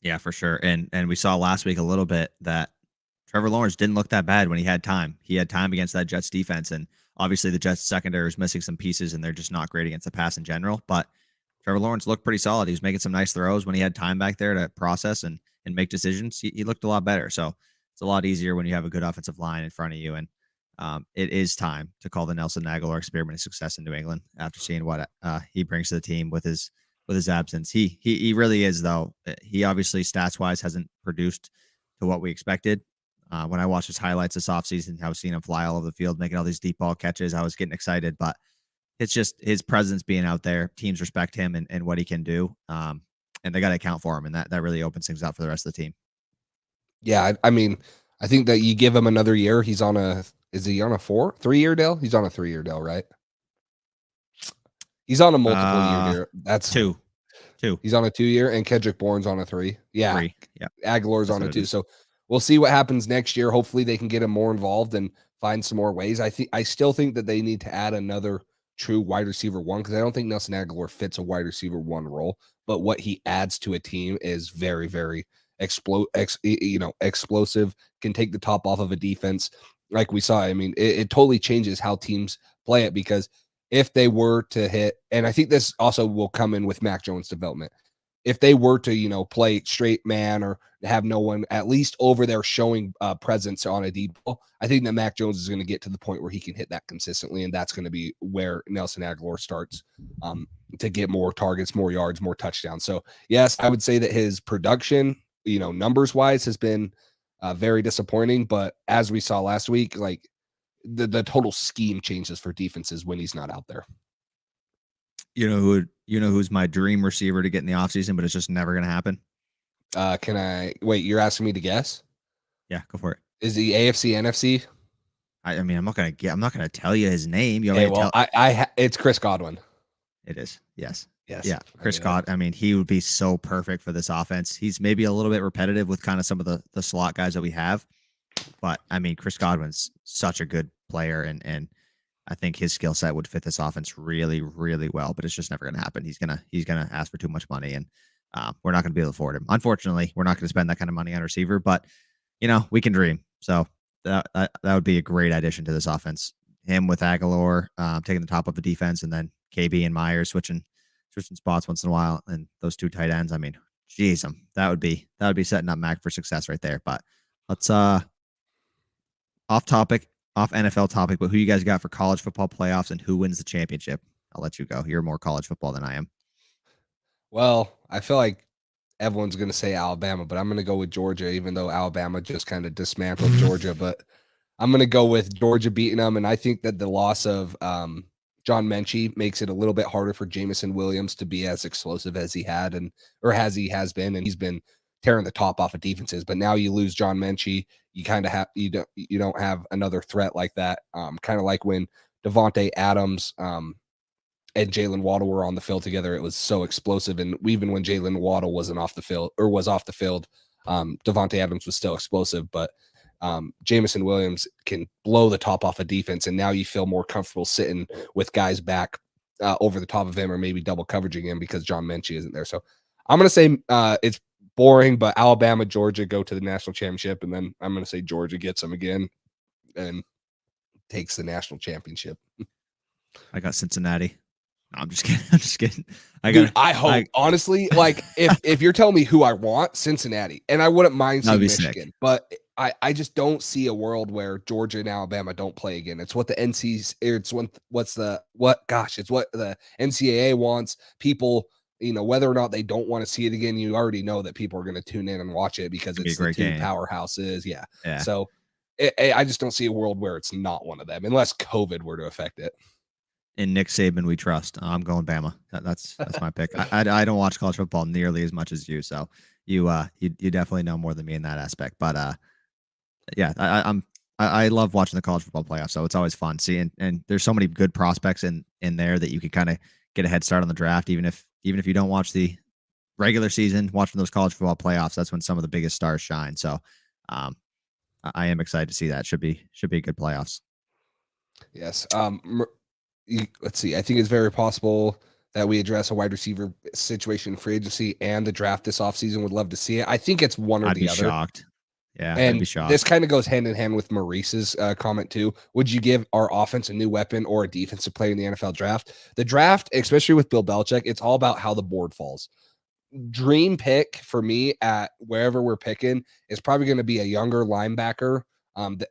Yeah, for sure. And we saw last week a little bit that Trevor Lawrence didn't look that bad when he had time. He had time against that Jets defense, and obviously the Jets secondary is missing some pieces, and they're just not great against the pass in general. But Trevor Lawrence looked pretty solid. He was making some nice throws when he had time back there to process and make decisions. He looked a lot better. So it's a lot easier when you have a good offensive line in front of you. And it is time to call the Nelson Aguilar experiment a success in New England after seeing what he brings to the team with his absence. He really is, though. He obviously stats wise hasn't produced to what we expected. When I watched his highlights this offseason, I was seeing him fly all over the field, making all these deep ball catches. I was getting excited, but it's just his presence being out there. Teams respect him and what he can do. And they got to account for him. And that really opens things up for the rest of the team. Yeah. I think that you give him another year. Is he on a 3-year deal? He's on a 3-year deal, right? He's on a multiple year deal. That's 2. He's on a 2-year, and Kendrick Bourne's on a 3. Yeah. 3. Yeah. Aguilar's on a 2. So we'll see what happens next year. Hopefully they can get him more involved and find some more ways. I still think that they need to add another true wide receiver 1, because I don't think Nelson Aguilar fits a wide receiver 1 role, but what he adds to a team is very, very explosive, can take the top off of a defense. Like we saw, it totally changes how teams play it, because if they were to hit, and I think this also will come in with Mac Jones' development, if they were to, play straight man or have no one at least over there showing presence on a deep ball, I think that Mac Jones is going to get to the point where he can hit that consistently. And that's going to be where Nelson Aguilar starts to get more targets, more yards, more touchdowns. So yes, I would say that his production, numbers wise, has been very disappointing. But as we saw last week, like the total scheme changes for defenses when he's not out there. Who's my dream receiver to get in the offseason, but it's just never going to happen? Can I wait? You're asking me to guess? Yeah, go for it. Is he AFC, NFC? I'm not gonna tell you his name. It's Chris Godwin. It is. Yes. Yeah. Chris Godwin. He would be so perfect for this offense. He's maybe a little bit repetitive with kind of some of the slot guys that we have, but Chris Godwin's such a good player, and I think his skill set would fit this offense really, really well, but it's just never going to happen. He's gonna ask for too much money, and we're not going to be able to afford him. Unfortunately, we're not going to spend that kind of money on a receiver, but we can dream. So that would be a great addition to this offense. Him with Aguilar taking the top of the defense, and then KB and Myers switching spots once in a while, and those 2 tight ends. That would be setting up Mac for success right there. But let's off NFL topic, but who you guys got for college football playoffs and who wins the championship? I'll let you go. You're more college football than I am. Well, I feel like everyone's going to say Alabama, but I'm going to go with Georgia, even though Alabama just kind of dismantled Georgia. But I'm going to go with Georgia beating them, and I think that the loss of John Mechie makes it a little bit harder for Jameson Williams to be as explosive as he has been, and he's been tearing the top off of defenses. But now you lose John Mechie, you kind of have you don't have another threat like that. Kind of like when Devontae Adams and Jalen Waddle were on the field together, it was so explosive. And even when Jalen Waddle was off the field, Devontae Adams was still explosive. But Jameson Williams can blow the top off a defense, and now you feel more comfortable sitting with guys back over the top of him, or maybe double coveraging him because John Mechie isn't there. So I'm going to say it's boring, but Alabama, Georgia go to the national championship, and then I'm going to say Georgia gets them again and takes the national championship. I got Cincinnati. No, I'm just kidding. I'm just kidding. I hope, honestly, like if you're telling me who I want, Cincinnati, and I wouldn't mind seeing Michigan, sick. But I just don't see a world where Georgia and Alabama don't play again. It's what the it's what the NCAA wants. People, whether or not they don't want to see it again, you already know that people are going to tune in and watch it because it's the two powerhouses. Yeah. So I just don't see a world where it's not one of them unless COVID were to affect it. In Nick Saban, we trust. I'm going Bama. That's my pick. I don't watch college football nearly as much as you, so you definitely know more than me in that aspect. But yeah, I love watching the college football playoffs, so it's always fun. And there's so many good prospects in there that you can kind of get a head start on the draft, even if you don't watch the regular season. Watching those college football playoffs, that's when some of the biggest stars shine. So I am excited to see that. Should be good playoffs. Yes. Let's see. I think it's very possible that we address a wide receiver situation in free agency and the draft this offseason. Would love to see it. I think it's one or the other. I'd be shocked. Yeah, and I'd be shocked. This kind of goes hand in hand with Maurice's comment too. Would you give our offense a new weapon or a defensive player in the NFL draft? The draft, especially with Bill Belichick, it's all about how the board falls. Dream pick for me at wherever we're picking is probably going to be a younger linebacker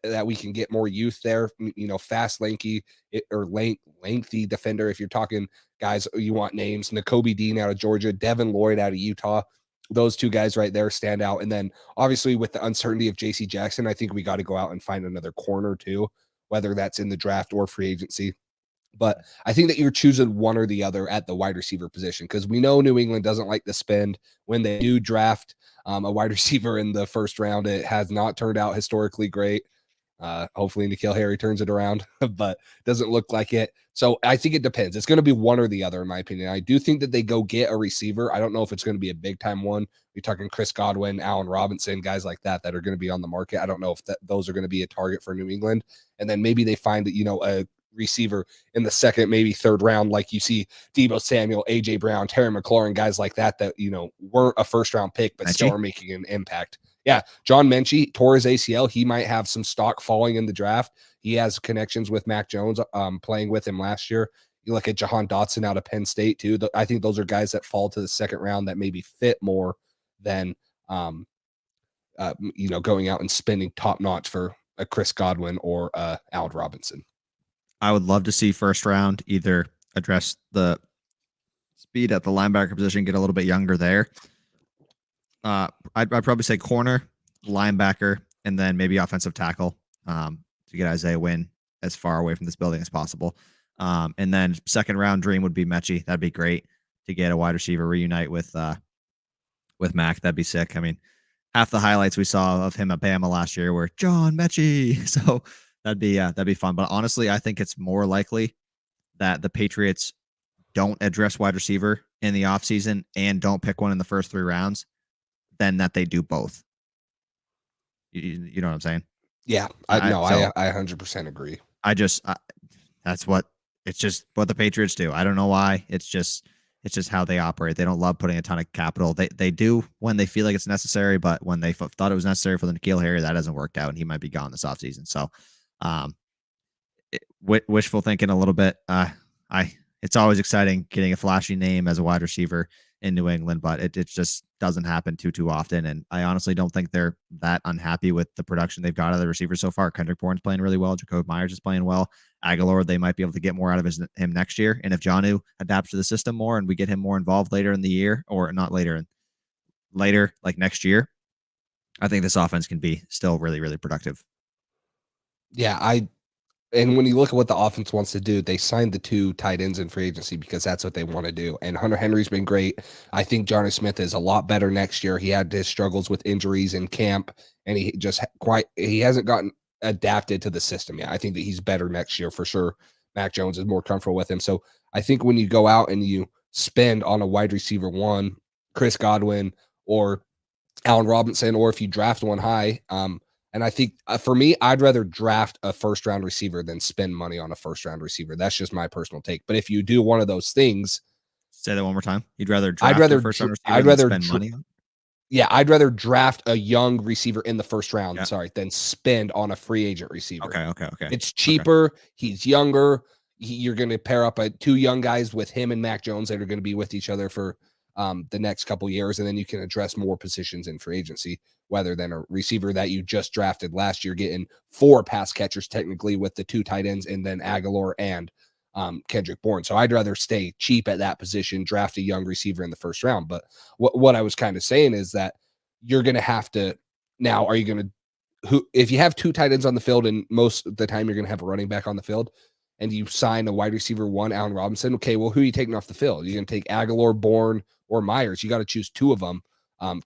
that we can get more youth there, fast, lengthy defender. If you're talking guys, you want names, Nakobe Dean out of Georgia, Devin Lloyd out of Utah. Those two guys right there stand out. And then obviously with the uncertainty of JC Jackson, I think we got to go out and find another corner too, whether that's in the draft or free agency. But I think that you're choosing one or the other at the wide receiver position, because we know New England doesn't like to spend when they do draft a wide receiver in the first round. It has not turned out historically great. Hopefully N'Keal Harry turns it around, but doesn't look like it. So I think it depends. It's going to be one or the other, in my opinion. I do think that they go get a receiver. I don't know if it's going to be a big time one. We're talking Chris Godwin, Allen Robinson, guys like that are going to be on the market. I don't know if those are going to be a target for New England. And then maybe they find that, a receiver in the second, maybe third round, like you see Deebo Samuel, AJ Brown, Terry McLaurin, guys like that weren't a first round pick, but still are making an impact. Yeah, John Mechie tore his ACL. He might have some stock falling in the draft. He has connections with Mac Jones, playing with him last year. You look at Jahan Dotson out of Penn State too. I think those are guys that fall to the second round that maybe fit more than going out and spending top notch for a Chris Godwin or Allen Robinson. I would love to see first round either address the speed at the linebacker position, get a little bit younger there. I'd probably say corner, linebacker, and then maybe offensive tackle to get Isaiah Wynn as far away from this building as possible. And then second round dream would be Mechie. That'd be great to get a wide receiver reunite with Mack. That'd be sick. I mean, half the highlights we saw of him at Bama last year were John Mechie. So that'd be fun. But honestly, I think it's more likely that the Patriots don't address wide receiver in the offseason and don't pick one in the first 3 rounds than that they do both. You know what I'm saying? Yeah, I 100% agree. It's just what the Patriots do. I don't know why. It's just how they operate. They don't love putting a ton of capital. They do when they feel like it's necessary, but when they thought it was necessary for the N'Keal Harry, that hasn't worked out, and he might be gone this offseason. So, wishful thinking a little bit. It's always exciting getting a flashy name as a wide receiver in New England, but it just doesn't happen too often. And I honestly don't think they're that unhappy with the production they've got out of the receivers so far. Kendrick Bourne's playing really well. Jacob Myers is playing well. Aguilar, they might be able to get more out of him next year. And if Jonnu adapts to the system more and we get him more involved later in the year, or not later, like next year, I think this offense can be still really, really productive. Yeah, and when you look at what the offense wants to do, they signed the 2 tight ends in free agency because that's what they want to do. And Hunter Henry's been great. I think Johnny Smith is a lot better next year. He had his struggles with injuries in camp, and he hasn't gotten adapted to the system yet. I think that he's better next year for sure. Mac Jones is more comfortable with him. So I think when you go out and you spend on a wide receiver 1, Chris Godwin or Allen Robinson, or if you draft one high, and I think for me, I'd rather draft a first round receiver than spend money on a first round receiver. That's just my personal take. But if you do one of those things, Say that one more time. You'd rather draft a first round receiver than spend money on? Yeah, I'd rather draft a young receiver in the first round, Yeah. than spend on a free agent receiver. Okay. It's cheaper. He's younger. You're going to pair up 2 young guys with him and Mac Jones that are going to be with each other for the next couple years, and then you can address more positions in free agency, rather than a receiver that you just drafted last year, getting 4 pass catchers technically with the 2 tight ends and then Aguilar and Kendrick Bourne. So I'd rather stay cheap at that position, draft a young receiver in the first round. But what I was kind of saying is that you're going to have to now, are you going to, if you have 2 tight ends on the field, and most of the time you're going to have a running back on the field, and you sign a wide receiver 1, Allen Robinson, okay, well, who are you taking off the field? You're going to take Aguilar, Bourne, or Myers. You got to choose 2 of them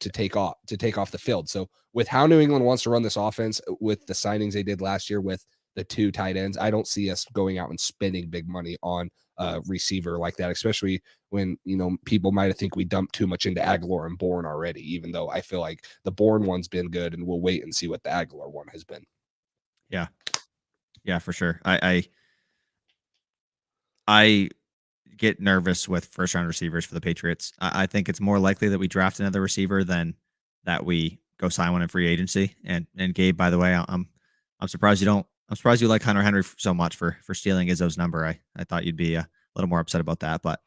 to take off the field. So with how New England wants to run this offense, with the signings they did last year with the 2 tight ends, I don't see us going out and spending big money on a receiver like that, especially when, people might think we dumped too much into Aguilar and Bourne already, even though I feel like the Bourne one's been good, and we'll wait and see what the Aguilar one has been. Yeah, for sure. I get nervous with first round receivers for the Patriots. I think it's more likely that we draft another receiver than that we go sign one in free agency. And Gabe, by the way, I'm surprised you don't. I'm surprised you like Hunter Henry so much for stealing Izzo's number. I thought you'd be a little more upset about that, but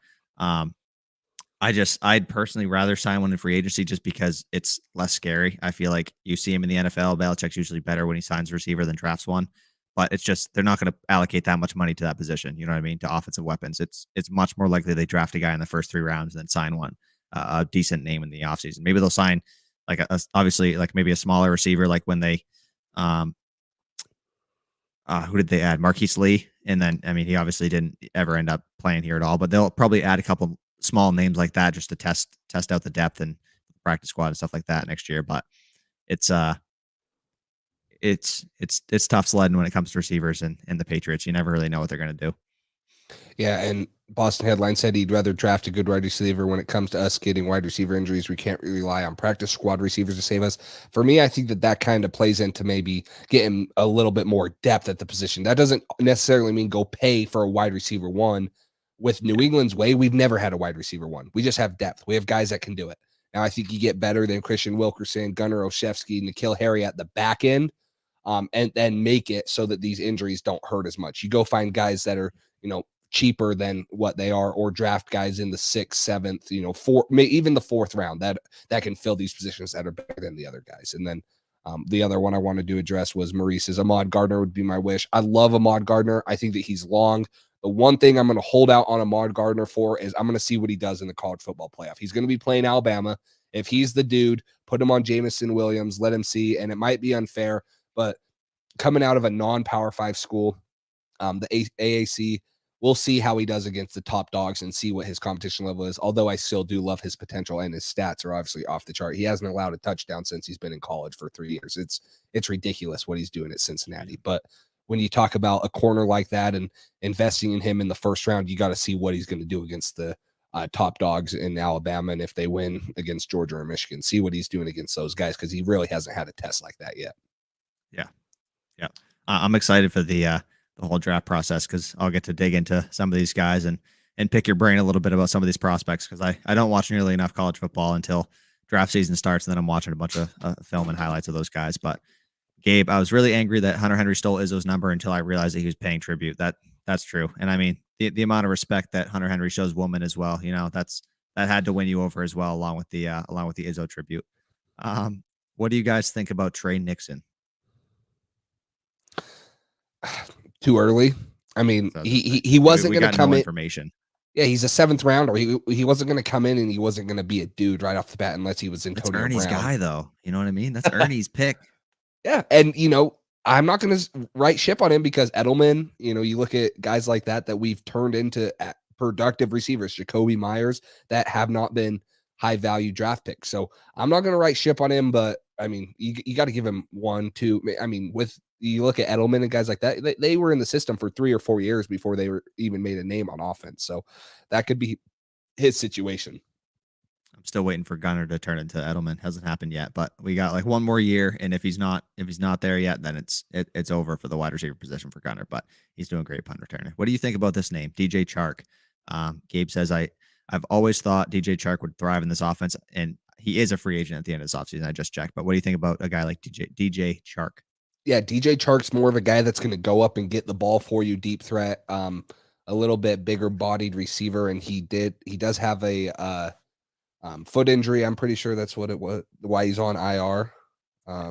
I'd personally rather sign one in free agency just because it's less scary. I feel like you see him in the NFL. Belichick's usually better when he signs a receiver than drafts one, but it's just they're not going to allocate that much money to that position. You know what I mean? To offensive weapons, it's much more likely they draft a guy in the first 3 rounds and then sign one, a decent name in the offseason. Maybe they'll sign like obviously like maybe a smaller receiver, like when they who did they add? Marquise Lee. And then, I mean, he obviously didn't ever end up playing here at all, but they'll probably add a couple small names like that just to test out the depth and practice squad and stuff like that next year. But it's tough sledding when it comes to receivers and the Patriots. You never really know what they're going to do. Yeah, and Boston Headline said he'd rather draft a good wide receiver. When it comes to us getting wide receiver injuries, we can't rely on practice squad receivers to save us. For me, I think that kind of plays into maybe getting a little bit more depth at the position. That doesn't necessarily mean go pay for a wide receiver 1. With New England's way, we've never had a wide receiver 1. We just have depth. We have guys that can do it. Now, I think you get better than Christian Wilkerson, Gunnar Olszewski, N'Keal Harry at the back end, and then make it so that these injuries don't hurt as much. You go find guys that are, cheaper than what they are, or draft guys in the 6th, 7th, even the 4th round that can fill these positions that are better than the other guys. And then the other one I wanted to address was Maurice's. Ahmad Gardner would be my wish. I love Ahmad Gardner. I think that he's long. The one thing I'm going to hold out on Ahmad Gardner for is I'm going to see what he does in the college football playoff. He's going to be playing Alabama. If he's the dude, put him on Jameson Williams, let him see. And it might be unfair, but coming out of a non-Power 5 school, the AAC, we'll see how he does against the top dogs and see what his competition level is. Although I still do love his potential, and his stats are obviously off the chart. He hasn't allowed a touchdown since he's been in college for 3 years. It's ridiculous what he's doing at Cincinnati. But when you talk about a corner like that and investing in him in the first round, you got to see what he's going to do against the top dogs in Alabama. And if they win against Georgia or Michigan, see what he's doing against those guys, because he really hasn't had a test like that yet. Yeah. I'm excited for the whole draft process, because I'll get to dig into some of these guys and pick your brain a little bit about some of these prospects, because I don't watch nearly enough college football until draft season starts, and then I'm watching a bunch of film and highlights of those guys. But Gabe, I was really angry that Hunter Henry stole Izzo's number until I realized that he was paying tribute. That's true. And I mean, the amount of respect that Hunter Henry shows woman as well, that had to win you over as well, along with the Izzo tribute. What do you guys think about Trey Nixon? Too early. I mean, he wasn't going to come in. Information. Yeah, he's a 7th rounder. He wasn't going to come in, and he wasn't going to be a dude right off the bat unless he was Antonio Brown. That's Ernie's guy, though. You know what I mean? That's Ernie's pick. Yeah, and I'm not going to write ship on him because Edelman, you look at guys like that we've turned into productive receivers, Jacoby Myers, that have not been high value draft picks. So I'm not going to write ship on him, but I mean, you got to give him 1, 2. I mean, you look at Edelman and guys like that, they were in the system for 3 or 4 years before they were even made a name on offense. So that could be his situation. I'm still waiting for Gunner to turn into Edelman. Hasn't happened yet, but we got like one more year, and if he's not there yet, then it's over for the wide receiver position for Gunner. But he's doing great punt returner. What do you think about this name, DJ Chark? Gabe says I've always thought DJ Chark would thrive in this offense, and he is a free agent at the end of this offseason. I just checked. But what do you think about a guy like DJ Chark? Yeah, DJ Chark's more of a guy that's going to go up and get the ball for you, deep threat, a little bit bigger bodied receiver, and he does have a foot injury. I'm pretty sure that's what it was, why he's on IR.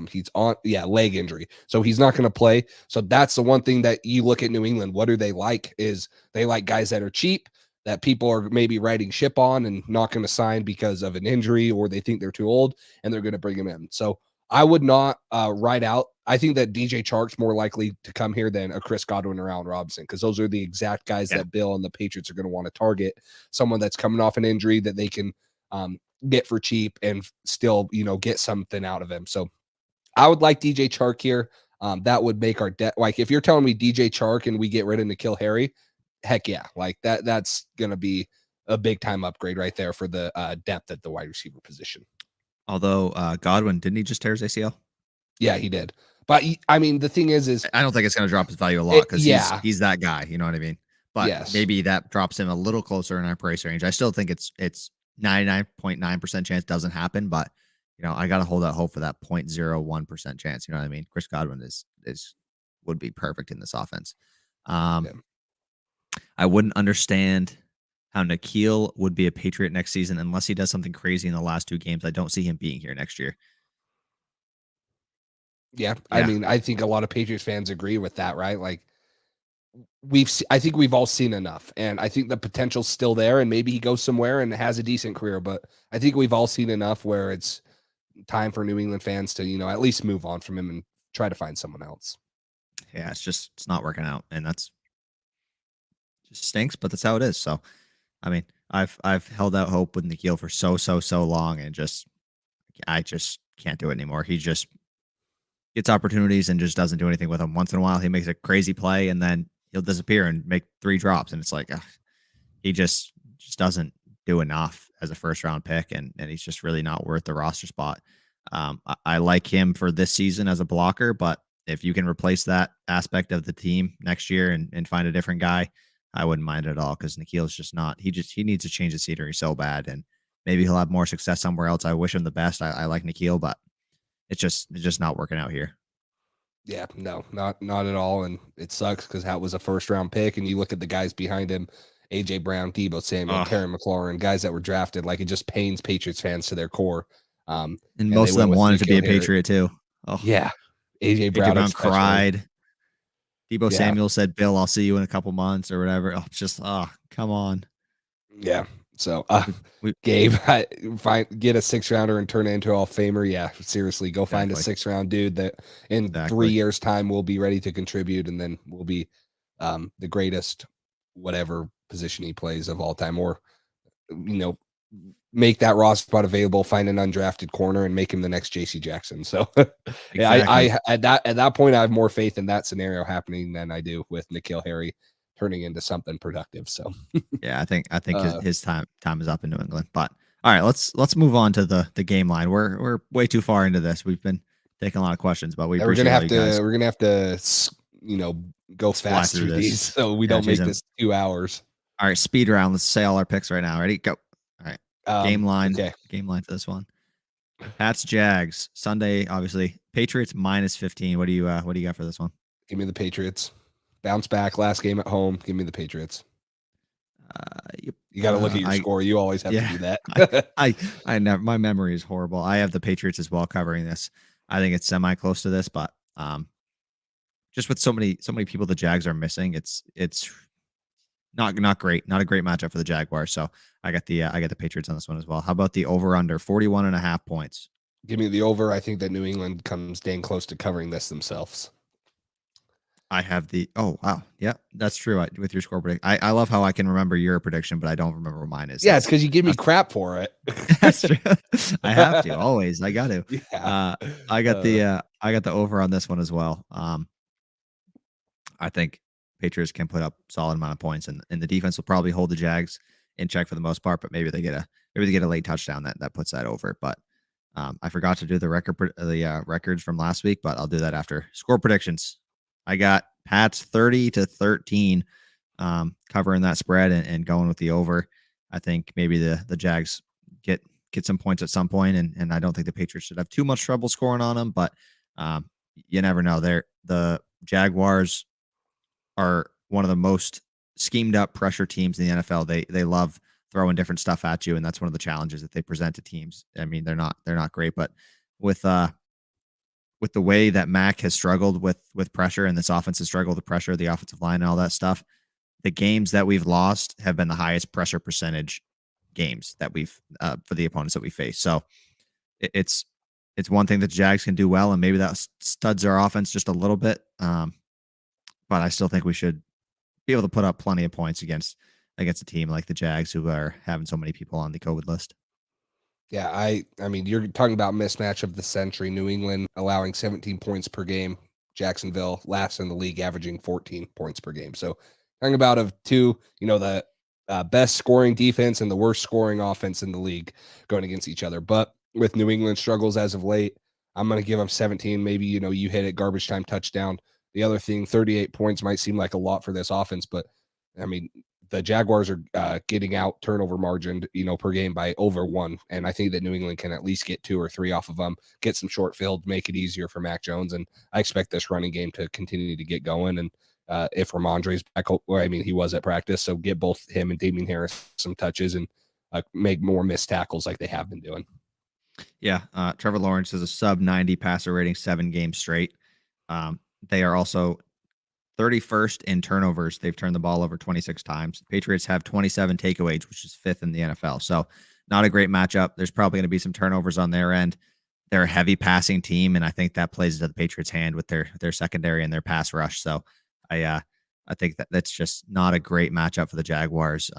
He's on, leg injury. So he's not going to play. So that's the one thing that you look at New England. What do they like? Is they like guys that are cheap, that people are maybe writing ship on and not going to sign because of an injury, or they think they're too old and they're going to bring him in. So I would not write out. I think that DJ Chark's more likely to come here than a Chris Godwin or Allen Robinson, because those are the exact guys that Bill and the Patriots are going to want to target. Someone that's coming off an injury that they can get for cheap and still, get something out of him. So I would like DJ Chark here. That would make our debt. Like if you're telling me DJ Chark and we get rid of N'Keal Harry, heck yeah. Like that's going to be a big time upgrade right there for the depth at the wide receiver position. Although Godwin, didn't he just tear his ACL? Yeah, he did. But I mean, the thing is I don't think it's going to drop his value a lot because he's that guy. You know what I mean? But maybe that drops him a little closer in our price range. I still think it's 99.9% chance doesn't happen, but I got to hold out hope for that 0.01% chance. You know what I mean? Chris Godwin would be perfect in this offense. I wouldn't understand how N'Keal would be a Patriot next season unless he does something crazy in the last 2 games. I don't see him being here next year. Yeah. I mean, I think a lot of Patriots fans agree with that, right? Like I think we've all seen enough, and I think the potential's still there, and maybe he goes somewhere and has a decent career, but I think we've all seen enough where it's time for New England fans to, at least move on from him and try to find someone else. Yeah. It's not working out, and that's just stinks, but that's how it is. So, I mean, I've held out hope with N'Keal for so long, and I just can't do it anymore. He just gets opportunities and just doesn't do anything with them. Once in a while, he makes a crazy play, and then he'll disappear and make 3 drops, and it's like he just doesn't do enough as a first round pick, and he's just really not worth the roster spot. I like him for this season as a blocker, but if you can replace that aspect of the team next year and find a different guy, I wouldn't mind it at all, because N'Keal's just not. He needs to change the scenery so bad, and maybe he'll have more success somewhere else. I wish him the best. I like N'Keal, but it's just not working out here. Yeah, no, not at all. And it sucks because that was a first round pick. And you look at the guys behind him, AJ Brown, Deebo Samuel, Terry McLaurin, guys that were drafted. Like, it just pains Patriots fans to their core. And most of them wanted to be a Patriot too. Oh yeah. AJ Brown cried. Deebo Samuel said, "Bill, I'll see you in a couple months," or whatever. Oh, just come on. Yeah. So Gabe, get a 6th rounder and turn it into a Hall of Famer. Yeah, seriously, go find a 6th round dude that in 3 years' time will be ready to contribute, and then will be the greatest whatever position he plays of all time, or make that roster spot available, find an undrafted corner, and make him the next JC Jackson. So I at that point I have more faith in that scenario happening than I do with N'Keal Harry turning into something productive. So yeah, I think his time is up in New England. But all right, let's move on to the game line. We're way too far into this. We've been taking a lot of questions, but we're gonna have to go fast through these so we don't make this 2 hours. All right, speed round. Let's say all our picks right now. Ready? Go. All right. Game line. Okay. Game line for this one. Pats Jags Sunday. Obviously, Patriots -15. What do you got for this one? Give me the Patriots. Bounce back last game at home. Give me the Patriots. You got to look at your score. You always have to do that. I never. My memory is horrible. I have the Patriots as well covering this. I think it's semi close to this, but just with so many people the Jags are missing, it's not great. Not a great matchup for the Jaguars. So I got the Patriots on this one as well. How about the over under 41.5 points? Give me the over. I think that New England comes dang close to covering this themselves. I have the oh wow. Yeah, that's true. With your score prediction. I love how I can remember your prediction, but I don't remember what mine is. Yeah, it's because you give me crap for it. That's true. I have to always. I got to. Yeah. I got the over on this one as well. I think Patriots can put up solid amount of points, and the defense will probably hold the Jags in check for the most part. But maybe they get a late touchdown that puts that over. But I forgot to do the records from last week, but I'll do that after score predictions. I got Pats 30-13, covering that spread and going with the over. I think maybe the Jags get some points at some point, and I don't think the Patriots should have too much trouble scoring on them. But you never know. The Jaguars are one of the most schemed up pressure teams in the NFL. They love throwing different stuff at you, and that's one of the challenges that they present to teams. I mean, they're not great, but with the way that Mack has struggled with pressure, and this offense has struggled with pressure, the offensive line and all that stuff, the games that we've lost have been the highest pressure percentage games that we've for the opponents that we face. So it's one thing that the Jags can do well, and maybe that studs our offense just a little bit. But I still think we should be able to put up plenty of points against a team like the Jags, who are having so many people on the COVID list. Yeah, I mean, you're talking about mismatch of the century. New England allowing 17 points per game. Jacksonville last in the league, averaging 14 points per game. So talking about of two, the best scoring defense and the worst scoring offense in the league going against each other. But with New England struggles as of late, I'm going to give them 17. Maybe, you hit it, garbage time touchdown. The other thing, 38 points might seem like a lot for this offense, but I mean, the Jaguars are getting out turnover margin, per game by over 1. And I think that New England can at least get 2 or 3 off of them, get some short field, make it easier for Mac Jones. And I expect this running game to continue to get going. And if Ramondre's back, he was at practice, so get both him and Damien Harris some touches and make more missed tackles like they have been doing. Yeah. Trevor Lawrence is a sub 90 passer rating, 7 games straight. They are also 31st in turnovers. They've turned the ball over 26 times. Patriots have 27 takeaways, which is 5th in the NFL. So not a great matchup. There's probably going to be some turnovers on their end. They're a heavy passing team, and I think that plays into the Patriots' hand with their secondary and their pass rush. So I think that's just not a great matchup for the Jaguars.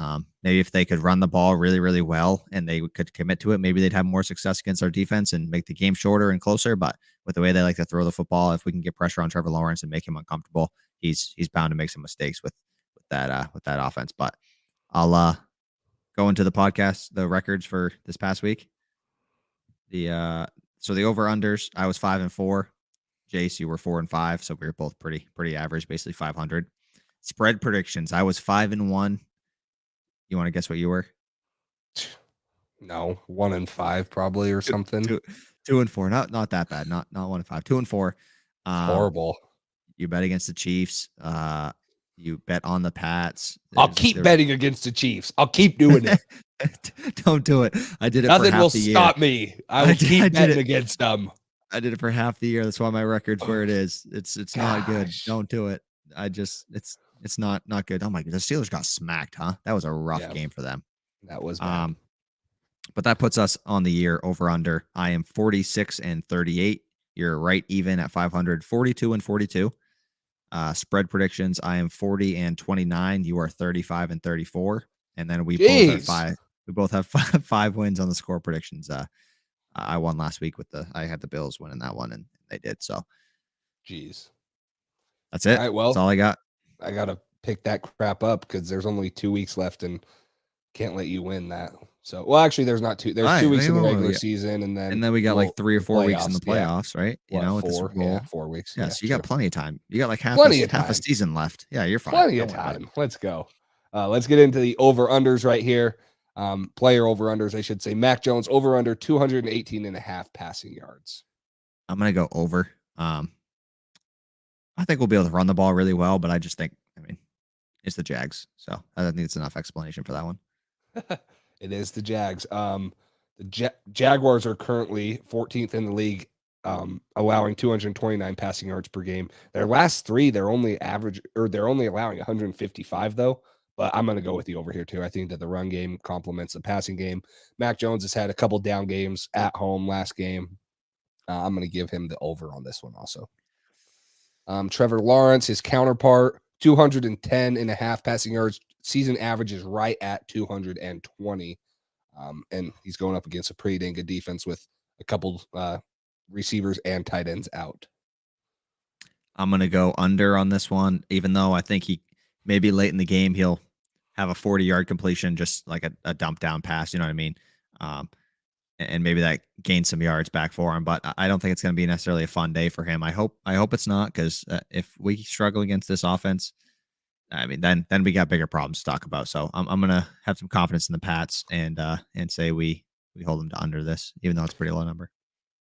Maybe if they could run the ball really, really well and they could commit to it, maybe they'd have more success against our defense and make the game shorter and closer. But with the way they like to throw the football, if we can get pressure on Trevor Lawrence and make him uncomfortable, he's bound to make some mistakes with that offense. But I'll go into the records for this past week. So the over-unders, I was 5-4. Jace, you were 4-5, so we were both pretty average, basically 500. Spread predictions, I was 5-1. You want to guess what you were? No, 1-5 probably or something. 2-4, not that bad. Not 1-5. 2-4. Horrible. You bet against the Chiefs. You bet on the Pats. I'll keep betting against the Chiefs. I'll keep doing it. Don't do it. I did it. Nothing for half will the year. stop me. I will keep betting against them. I did it for half the year. That's why my record's where it is. It's not good. Don't do it. It's not good. Oh my god, the Steelers got smacked, huh? That was a rough game for them. That was bad. But that puts us on the year over under. I am 46-38. You're right even at 500. 42-42. Spread predictions, I am 40-29. You are 35-34. And then we both have 5 wins on the score predictions. I won last week I had the Bills winning that one, and they did. So, jeez, that's it. All right, well, that's all I got. I gotta pick that crap up because there's only 2 weeks left, and can't let you win that. So, well, actually, there's not 2. There's 2 weeks in the regular season, and then we got like 3 or 4 weeks in the playoffs, right? With the Super Bowl. 4 weeks. Yeah, so you got plenty of time. You got like half a season left. Yeah, you're fine. Plenty of time. Let's go. Let's get into the over-unders right here. Player over-unders, I should say. Mac Jones over-under 218.5 passing yards. I'm going to go over. I think we'll be able to run the ball really well, but I just think, it's the Jags. So I think it's enough explanation for that one. It is the Jags. The Jaguars are currently 14th in the league, allowing 229 passing yards per game. Their last 3, they're only allowing 155 though. But I'm going to go with the over here too. I think that the run game complements the passing game. Mac Jones has had a couple down games at home last game. I'm going to give him the over on this one also. Trevor Lawrence, his counterpart, 210.5 passing yards. Season average is right at 220. And he's going up against a pretty dang good defense with a couple receivers and tight ends out. I'm going to go under on this one, even though I think he maybe late in the game he'll have a 40-yard completion, just like a dump down pass. You know what I mean? And maybe that gains some yards back for him. But I don't think it's going to be necessarily a fun day for him. I hope it's not, because if we struggle against this offense, I mean, then we got bigger problems to talk about. So I'm going to have some confidence in the Pats and say we hold them to under this, even though it's a pretty low number.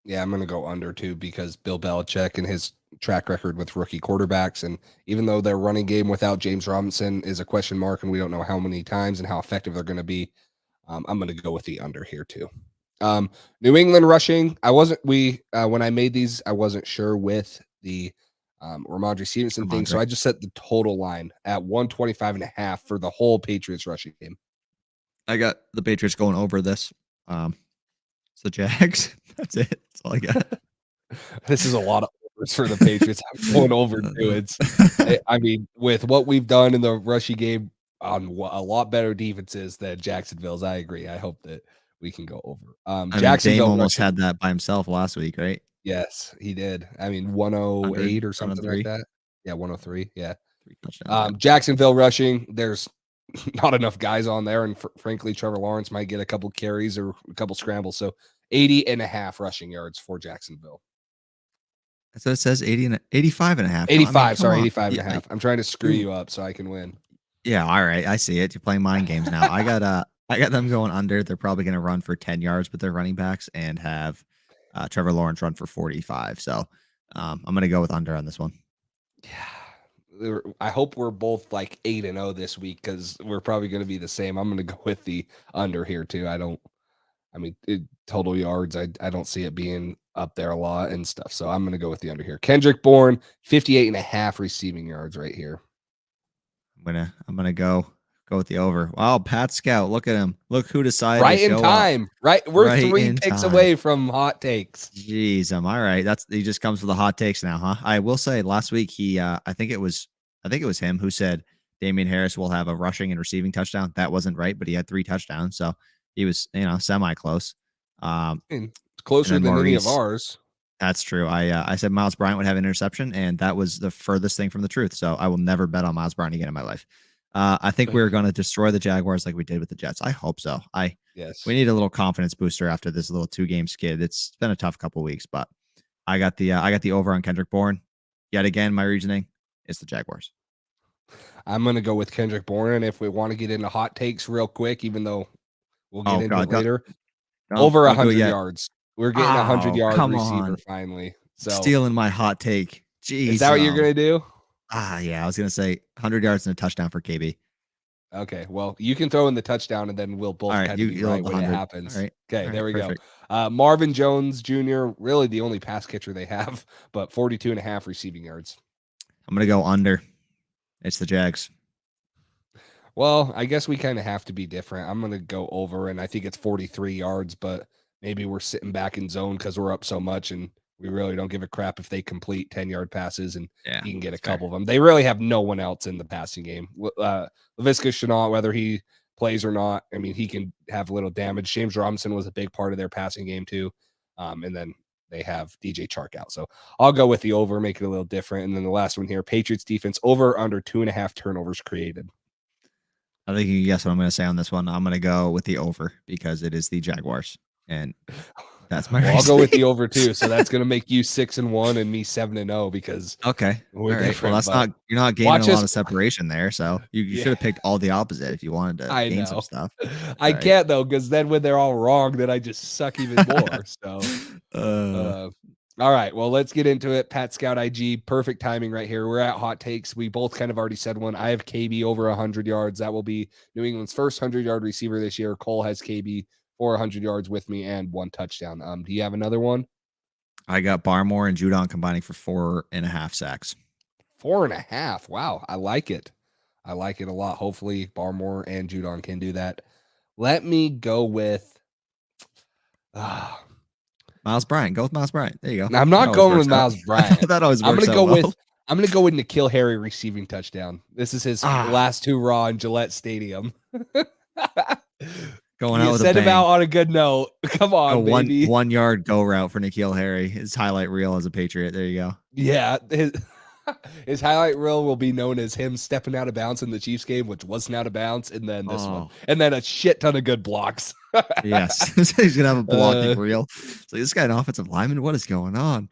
Yeah, I'm going to go under too, because Bill Belichick and his track record with rookie quarterbacks, and even though their running game without James Robinson is a question mark, and we don't know how many times and how effective they're going to be, I'm going to go with the under here too. New England rushing. When I made these, I wasn't sure with the Ramondre Stevenson thing, so I just set the total line at 125.5 for the whole Patriots rushing game. I got the Patriots going over this. It's the Jags. That's it. That's all I got. This is a lot of overs for the Patriots. I'm going over too. I mean, with what we've done in the rushing game on a lot better defenses than Jacksonville's, I agree. I hope that we can go over. Jacksonville almost had that by himself last week, right? Yes, he did. I mean, 108 or something like that. Yeah, 103. Yeah. 3 touchdowns. Jacksonville rushing. There's not enough guys on there, and frankly, Trevor Lawrence might get a couple carries or a couple scrambles. So 80.5 rushing yards for Jacksonville. So it says 85.5. 85.5. I'm trying to screw you up so I can win. Yeah, all right. I see it. You're playing mind games now. I got them going under. They're probably going to run for 10 yards with their running backs and have Trevor Lawrence run for 45. So I'm going to go with under on this one. Yeah. I hope we're both like 8-0 this week, because we're probably going to be the same. I'm going to go with the under here too. Total yards, I don't see it being up there a lot and stuff. So I'm going to go with the under here. Kendrick Bourne, 58.5 receiving yards right here. I'm gonna go with the over. Wow, Pat Scout, look at him. Look who decided right to in show time. up. Right, we're 3 picks away from hot takes. Jeez, all right. He just comes with the hot takes now, huh? I will say, last week he, I think it was him who said Damian Harris will have a rushing and receiving touchdown. That wasn't right, but he had 3 touchdowns, so he was semi close. It's closer than any of ours. That's true. I said Miles Bryant would have an interception, and that was the furthest thing from the truth. So I will never bet on Miles Bryant again in my life. I think we're going to destroy the Jaguars like we did with the Jets. I hope so. Yes. We need a little confidence booster after this little 2-game skid. It's been a tough couple weeks, but I got the over on Kendrick Bourne. Yet again, my reasoning is the Jaguars. I'm going to go with Kendrick Bourne, and if we want to get into hot takes real quick, even though we'll get into it later, over 100 yards. We're getting a 100-yard receiver finally. So stealing my hot take. Jeez. Is that what you're going to do? Yeah. I was going to say 100 yards and a touchdown for KB. Okay. Well, you can throw in the touchdown, and then we'll both kind of be right when it happens. All right. Okay. There we perfect. go. Marvin Jones Jr., really the only pass catcher they have, but 42.5 receiving yards. I'm going to go under. It's the Jags. Well, I guess we kind of have to be different. I'm going to go over, and I think it's 43 yards, but maybe we're sitting back in zone because we're up so much, and we really don't give a crap if they complete 10-yard passes, and he can get a couple of them. They really have no one else in the passing game. Laviska Shenault, whether he plays or not, I mean, he can have a little damage. James Robinson was a big part of their passing game too. And then they have DJ Chark out. So I'll go with the over, make it a little different. And then the last one here, Patriots defense over under 2.5 turnovers created. I think you can guess what I'm going to say on this one. I'm going to go with the over because it is the Jaguars. And that's my I'll go with the over too. So that's going to make you 6-1 and me 7-0 because okay. All right. Well, that's not, you're not gaining a lot of separation there. So you should have picked all the opposite if you wanted to gain some stuff. I can't though, because then when they're all wrong, then I just suck even more. So all right. Well, let's get into it. Pat Scout IG, perfect timing right here. We're at hot takes. We both kind of already said one. I have KB over 100 yards. That will be New England's first 100-yard receiver this year. Cole has KB for 100 yards with me and 1 touchdown. Do you have another one? I got Barmore and Judon combining for 4.5 sacks. 4.5. Wow. I like it. I like it a lot. Hopefully Barmore and Judon can do that. Let me go with Miles Bryant. Go with Miles Bryant. There you go. I'm not going with Miles Bryant. That always works. I'm going to go with I'm going to go with N'Keal Harry receiving touchdown. This is his last hurrah in Gillette Stadium. Going out with send a him bang. out on a good note. Come on, baby. 1 yard go route for N'Keal Harry. His highlight reel as a Patriot. There you go. Yeah. His highlight reel will be known as him stepping out of bounds in the Chiefs game, which wasn't out of bounds, and then this one. And then a shit ton of good blocks. Yes. He's going to have a blocking reel. So this guy an offensive lineman? What is going on?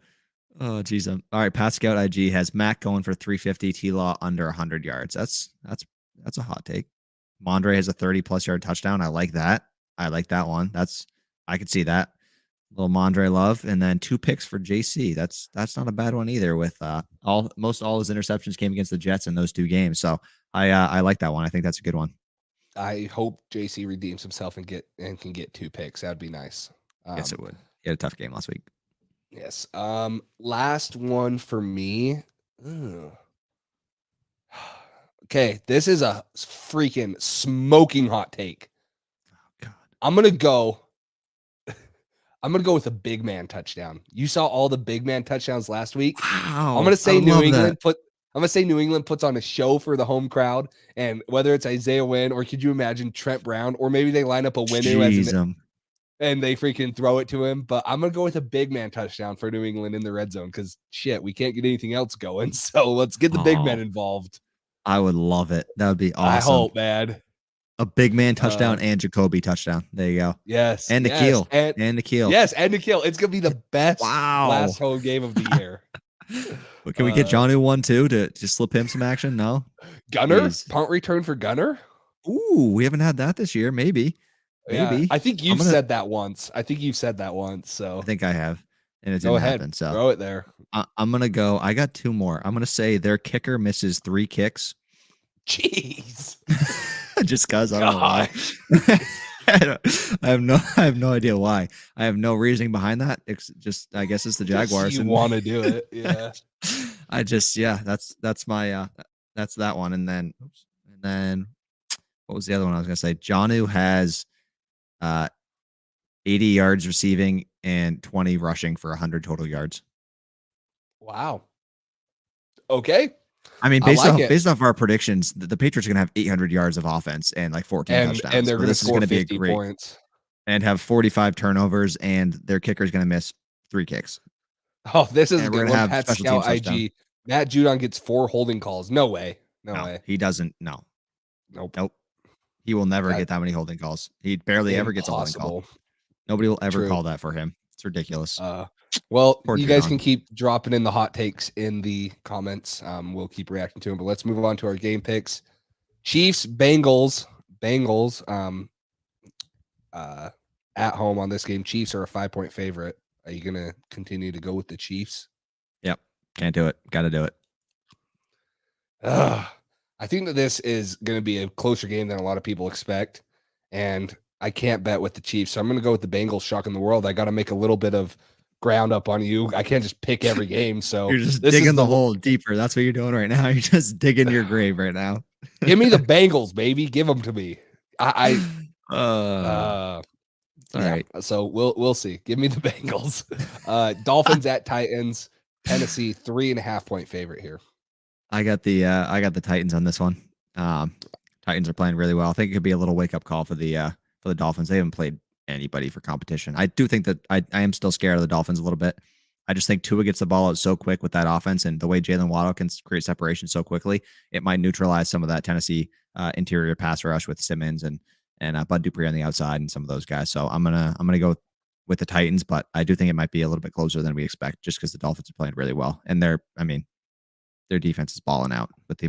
Oh, geez. All right. Pat Scout IG has Mack going for 350, T-Law under 100 yards. That's a hot take. Mondre has a 30-plus yard touchdown. I like that. I like that one. I could see that. Little Mondre love. And then 2 picks for JC. That's not a bad one either with all his interceptions came against the Jets in those 2 games. So I like that one. I think that's a good one. I hope JC redeems himself and can get 2 picks. That'd be nice. Yes, it would. He had a tough game last week. Yes. Last one for me. Okay, this is a freaking smoking hot take. Oh God. I'm gonna go with a big man touchdown. You saw all the big man touchdowns last week. Wow. I'm gonna say New England puts on a show for the home crowd, and whether it's Isaiah Wynn or could you imagine Trent Brown, or maybe they line up a Winu and they freaking throw it to him. But I'm gonna go with a big man touchdown for New England in the red zone because shit, we can't get anything else going. So let's get the big men involved. I would love it. That would be awesome. I hope, man. A big man touchdown and Jacoby touchdown. There you go. Yes. And N'Keal. And N'Keal. Yes, and N'Keal. It's going to be the best last home game of the year. Well, can we get Jonnu one too to slip him some action? No? Gunner? Jeez. Punt return for Gunner? Ooh, we haven't had that this year. Maybe. Yeah, I think you've said that once. So I think I have. And it didn't happen. So throw it there. I'm going to go. I got 2 more. I'm going to say their kicker misses 3 kicks. Jeez. Just cause I don't know why. I have no idea why. I have no reasoning behind that. It's just, I guess it's the Jaguars. You want to do it. Yeah. That's my, that's that one. And then what was the other one I was going to say? Jonnu has 80 yards receiving and 20 rushing for 100 total yards. Wow. Okay. I mean, based off our predictions, the Patriots are going to have 800 yards of offense and like 14 touchdowns. And they're going to score 50 points. And have 45 turnovers, and their kicker is going to miss 3 kicks. Oh, this is going to have Pat Scout IG. Matt Judon gets 4 holding calls. No way. No way. He doesn't. No. Nope. He will never get that many holding calls. He barely ever gets a holding call. Nobody will ever call that for him. It's ridiculous. Well, you guys can keep dropping in the hot takes in the comments. We'll keep reacting to them, but let's move on to our game picks. Chiefs, Bengals, at home on this game. Chiefs are a 5-point favorite. Are you going to continue to go with the Chiefs? Yep. Can't do it. Got to do it. I think that this is going to be a closer game than a lot of people expect, and I can't bet with the Chiefs, so I'm going to go with the Bengals shocking the world. I got to make a little bit of ground up on you. I can't just pick every game. So you're just digging the hole deeper. That's what you're doing right now. You're just digging your grave right now. Give me the Bengals, baby. Give them to me. All right. So we'll see. Give me the Bengals. Dolphins at Titans. Tennessee 3.5-point favorite here. I got the Titans on this one. Titans are playing really well. I think it could be a little wake up call for the Dolphins. They haven't played anybody for competition. I do think that I am still scared of the Dolphins a little bit. I just think Tua gets the ball out so quick with that offense, and the way Jalen Waddle can create separation so quickly, it might neutralize some of that Tennessee interior pass rush with Simmons and Bud Dupree on the outside and some of those guys. So I'm gonna go with the Titans, but I do think it might be a little bit closer than we expect, just because the Dolphins are playing really well, and their defense is balling out. But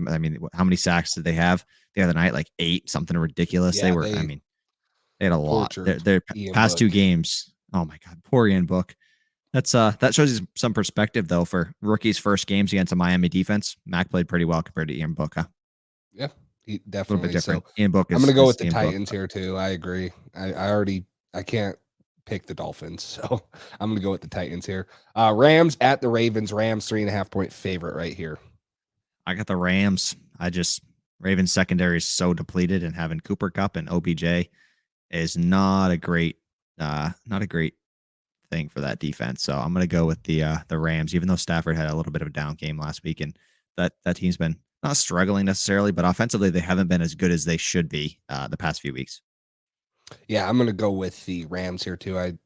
how many sacks did they have the other night? Like 8, something ridiculous. Yeah, they had a lot. Their past 2 games. Oh my God, poor Ian Book. That shows you some perspective though for rookies' first games against a Miami defense. Mack played pretty well compared to Ian Book. Huh? Yeah, he definitely. A little bit different. So Ian Book. I'm going to go with the Titans here too. I agree. I can't pick the Dolphins, so I'm going to go with the Titans here. Rams at the Ravens. Rams 3.5-point favorite right here. I got the Rams. Ravens secondary is so depleted, and having Cooper Kupp and OBJ is not a great thing for that defense. So I'm going to go with the Rams, even though Stafford had a little bit of a down game last week, and that team's been not struggling necessarily, but offensively they haven't been as good as they should be the past few weeks. Yeah, I'm going to go with the Rams here too.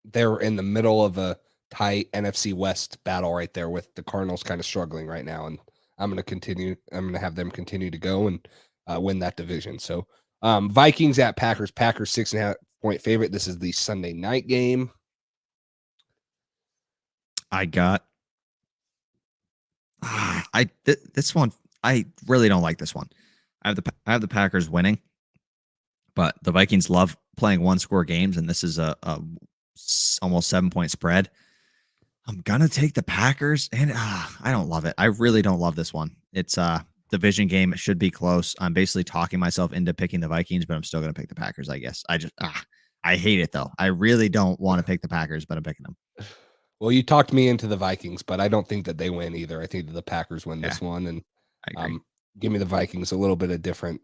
They're in the middle of a tight NFC West battle right there with the Cardinals kind of struggling right now, and I'm going to have them continue to go and win that division. So Vikings at Packers. Packers 6.5-point favorite. This is the Sunday night game. I got this one. I really don't like this one. I have the Packers winning, but the Vikings love playing one-score games, and this is a almost 7-point spread. I'm gonna take the Packers, and I don't love it. I really don't love this one. It's a division game. It should be close. I'm basically talking myself into picking the Vikings, but I'm still gonna pick the Packers, I guess. I hate it though. I really don't want to pick the Packers, but I'm picking them. Well, you talked me into the Vikings, but I don't think that they win either. I think that the Packers win this one, and I agree. Give me the Vikings. A little bit of different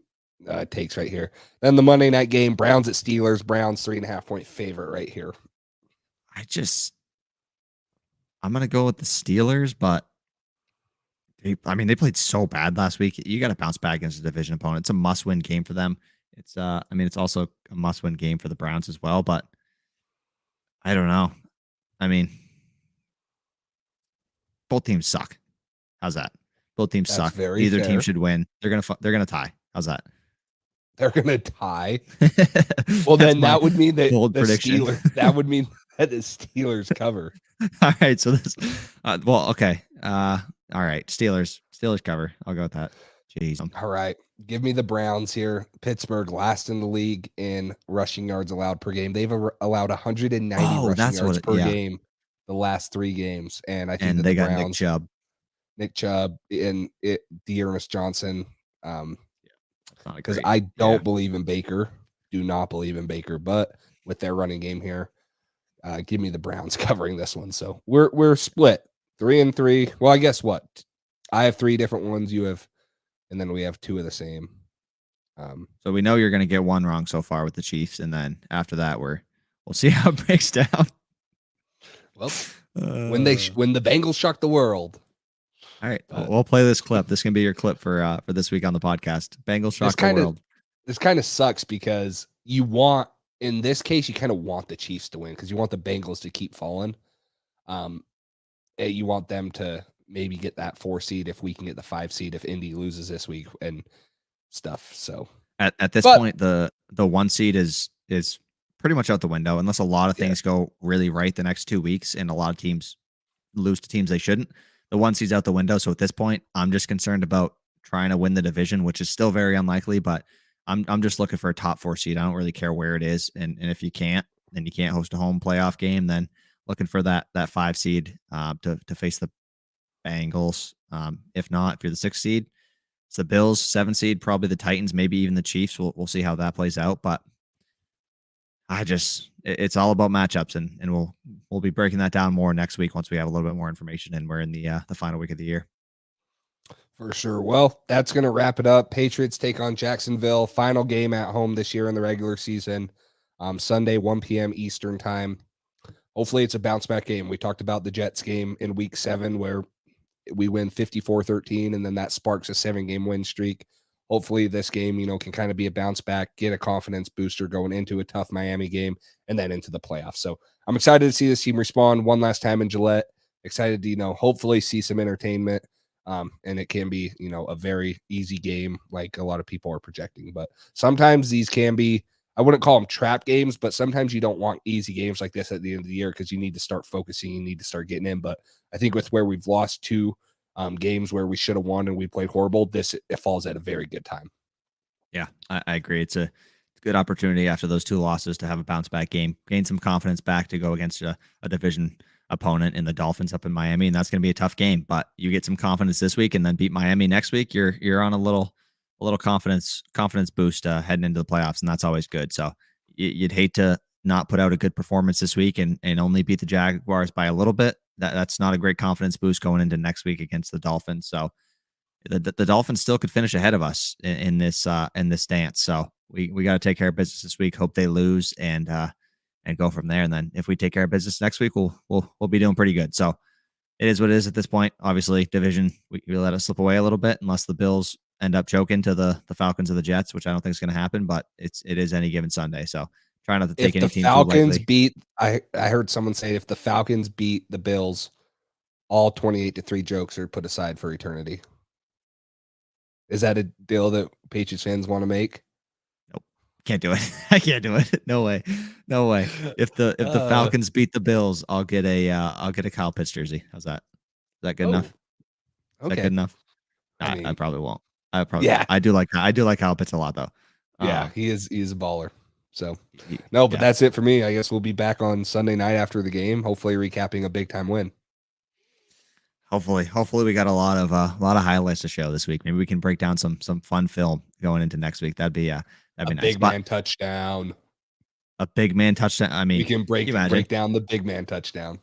takes right here. Then the Monday night game, Browns at Steelers. Browns 3.5-point favorite right here. I'm gonna go with the Steelers, but they played so bad last week. You got to bounce back against a division opponent. It's a must-win game for them. It's it's also a must-win game for the Browns as well, but I don't know. Both teams suck. How's that? Both teams suck. Either team should win. They're gonna tie. How's that? They're gonna tie. Well, then that would mean that the Steelers. That would mean that the Steelers cover. All right. So this. Okay. All right. Steelers cover. I'll go with that. Jeez. All right. Give me the Browns here. Pittsburgh, last in the league in rushing yards allowed per game. They've allowed 190 rushing yards per game the last 3 games, and I think they the got Browns, Nick Chubb, and Dearness Johnson. Because I don't believe in Baker. Do not believe in Baker, but with their running game here, give me the Browns covering this one. So we're split 3-3. Well, I guess what? I have 3 different ones. You have, and then we have 2 of the same. So we know you're going to get one wrong so far with the Chiefs, and then after that, we'll see how it breaks down. Well, when the Bengals shock the world. All right, we'll play this clip. This can be your clip for this week on the podcast. Bengals shock the world. This kind of sucks because in this case, you kind of want the Chiefs to win because you want the Bengals to keep falling. You want them to maybe get that 4 seed if we can get the 5 seed if Indy loses this week and stuff. So at this point, the 1 seed is pretty much out the window unless a lot of things go really right the next 2 weeks and a lot of teams lose to teams they shouldn't. The 1 seed's out the window. So at this point, I'm just concerned about trying to win the division, which is still very unlikely, but I'm just looking for a top 4 seed. I don't really care where it is. And if you can't, then you can't host a home playoff game, then looking for that 5 seed to face the Bangles. If not, if you're the 6 seed, it's the Bills. 7 seed, probably the Titans, maybe even the Chiefs. We'll see how that plays out. But it's all about matchups, and we'll be breaking that down more next week once we have a little bit more information and we're in the final week of the year. For sure. Well, that's going to wrap it up. Patriots take on Jacksonville. Final game at home this year in the regular season. Sunday, 1 p.m. Eastern time. Hopefully it's a bounce back game. We talked about the Jets game in week 7 where we win 54-13, and then that sparks a 7-game win streak. Hopefully this game, can kind of be a bounce back, get a confidence booster going into a tough Miami game and then into the playoffs. So I'm excited to see this team respond one last time in Gillette. Excited to, hopefully see some entertainment. And it can be, a very easy game like a lot of people are projecting. But sometimes these can be, I wouldn't call them trap games, but sometimes you don't want easy games like this at the end of the year because you need to start focusing, you need to start getting in. But I think with where we've lost 2 games where we should have won and we played horrible, it falls at a very good time. Yeah, I agree. It's a good opportunity after those 2 losses to have a bounce back game, gain some confidence back to go against a division opponent in the Dolphins up in Miami, and that's going to be a tough game. But you get some confidence this week and then beat Miami next week, you're on a little confidence boost heading into the playoffs, and that's always good. So you'd hate to not put out a good performance this week and only beat the Jaguars by a little bit. That's not a great confidence boost going into next week against the Dolphins. So the Dolphins still could finish ahead of us in this dance. So we got to take care of business this week. Hope they lose and go from there. And then if we take care of business next week, we'll be doing pretty good. So it is what it is at this point. Obviously, division, we let it slip away a little bit unless the Bills end up choking to the Falcons or the Jets, which I don't think is going to happen, but it is any given Sunday. So try not to take any team too lightly. I heard someone say if the Falcons beat the Bills, all 28-3 jokes are put aside for eternity. Is that a deal that Patriots fans want to make? Nope. Can't do it. I can't do it. No way. No way. If the Falcons beat the Bills, I'll get a Kyle Pitts jersey. How's that? Is that good enough? Is that good enough? I probably won't. I do like Kyle Pitts a lot though. Yeah, he's a baller. So but that's it for me. I guess we'll be back on Sunday night after the game, hopefully recapping a big time win. Hopefully we got a lot of highlights to show this week. Maybe we can break down some fun film going into next week. That'd be nice. Big man touchdown. A big man touchdown. I mean, we can break down the big man touchdown.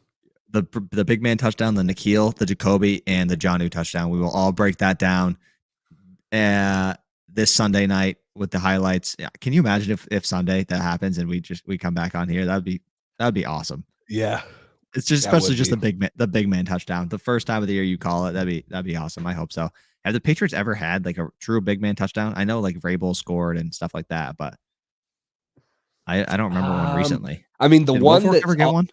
The big man touchdown, the Nikhil, the Jacoby, and the Jonnu touchdown. We will all break that down this Sunday night with the highlights. Yeah. Can you imagine if Sunday that happens and we come back on here? That'd be awesome. Yeah. It's just especially just the big man touchdown. The first time of the year you call it, that'd be awesome. I hope so. Have the Patriots ever had like a true big man touchdown? I know like Vrabel scored and stuff like that, but I don't remember one recently. I mean, did one that ever get one?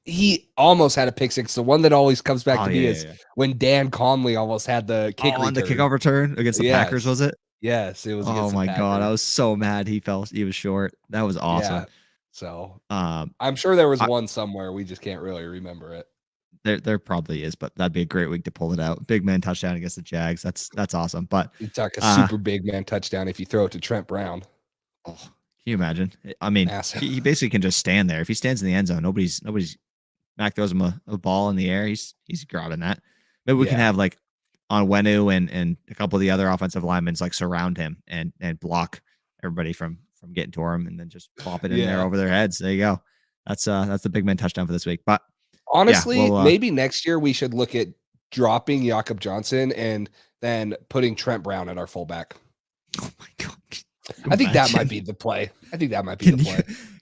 He almost had a pick six. The one that always comes back to me is when Dan Conley almost had the kick return. The kickoff return against the Packers, was it? Yes, it was. Oh my God, I was so mad he was short. That was awesome. Yeah. So I'm sure there was one somewhere. We just can't really remember it. There probably is, but that'd be a great week to pull it out. Big man touchdown against the Jags. That's awesome. But you talk a super big man touchdown if you throw it to Trent Brown. Oh, can you imagine? I mean, he basically can just stand there. If he stands in the end zone, nobody's Mack throws him a ball in the air. He's grabbing that. Maybe we can have like Onwenu and a couple of the other offensive linemen like surround him and block everybody from getting to him, and then just plop it in there over their heads. There you go. That's the big man touchdown for this week. But honestly, maybe next year we should look at dropping Jakob Johnson and then putting Trent Brown at our fullback. Oh my God. I think that might be the play.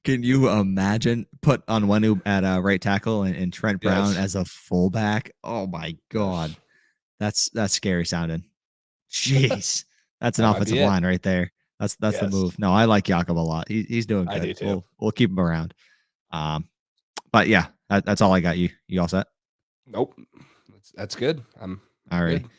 Can you imagine put Onwenu at right tackle and Trent Brown as a fullback? Oh my God. That's scary sounding. Jeez. That's an offensive line right there. That's the move. No, I like Jakob a lot. He's doing good. I do too. We'll keep him around. But yeah, that's all I got. You all set? Nope. That's good. I'm all right. Good.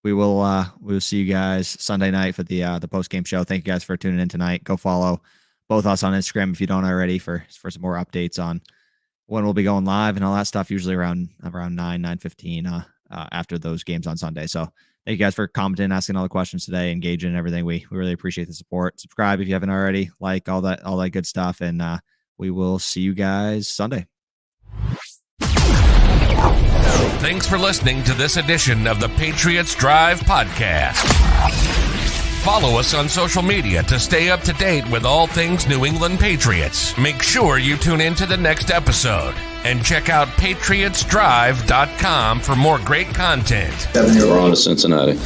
We will see you guys Sunday night for the post game show. Thank you guys for tuning in tonight. Go follow both us on Instagram if you don't already for some more updates on when we'll be going live and all that stuff. Usually around 9:15 after those games on Sunday. So thank you guys for commenting, asking all the questions today, engaging and everything. We really appreciate the support. Subscribe if you haven't already. Like all that good stuff, and we will see you guys Sunday. Thanks for listening to this edition of the Patriots Drive podcast. Follow us on social media to stay up to date with all things New England Patriots. Make sure you tune in to the next episode and check out patriotsdrive.com for more great content. We're on to Cincinnati.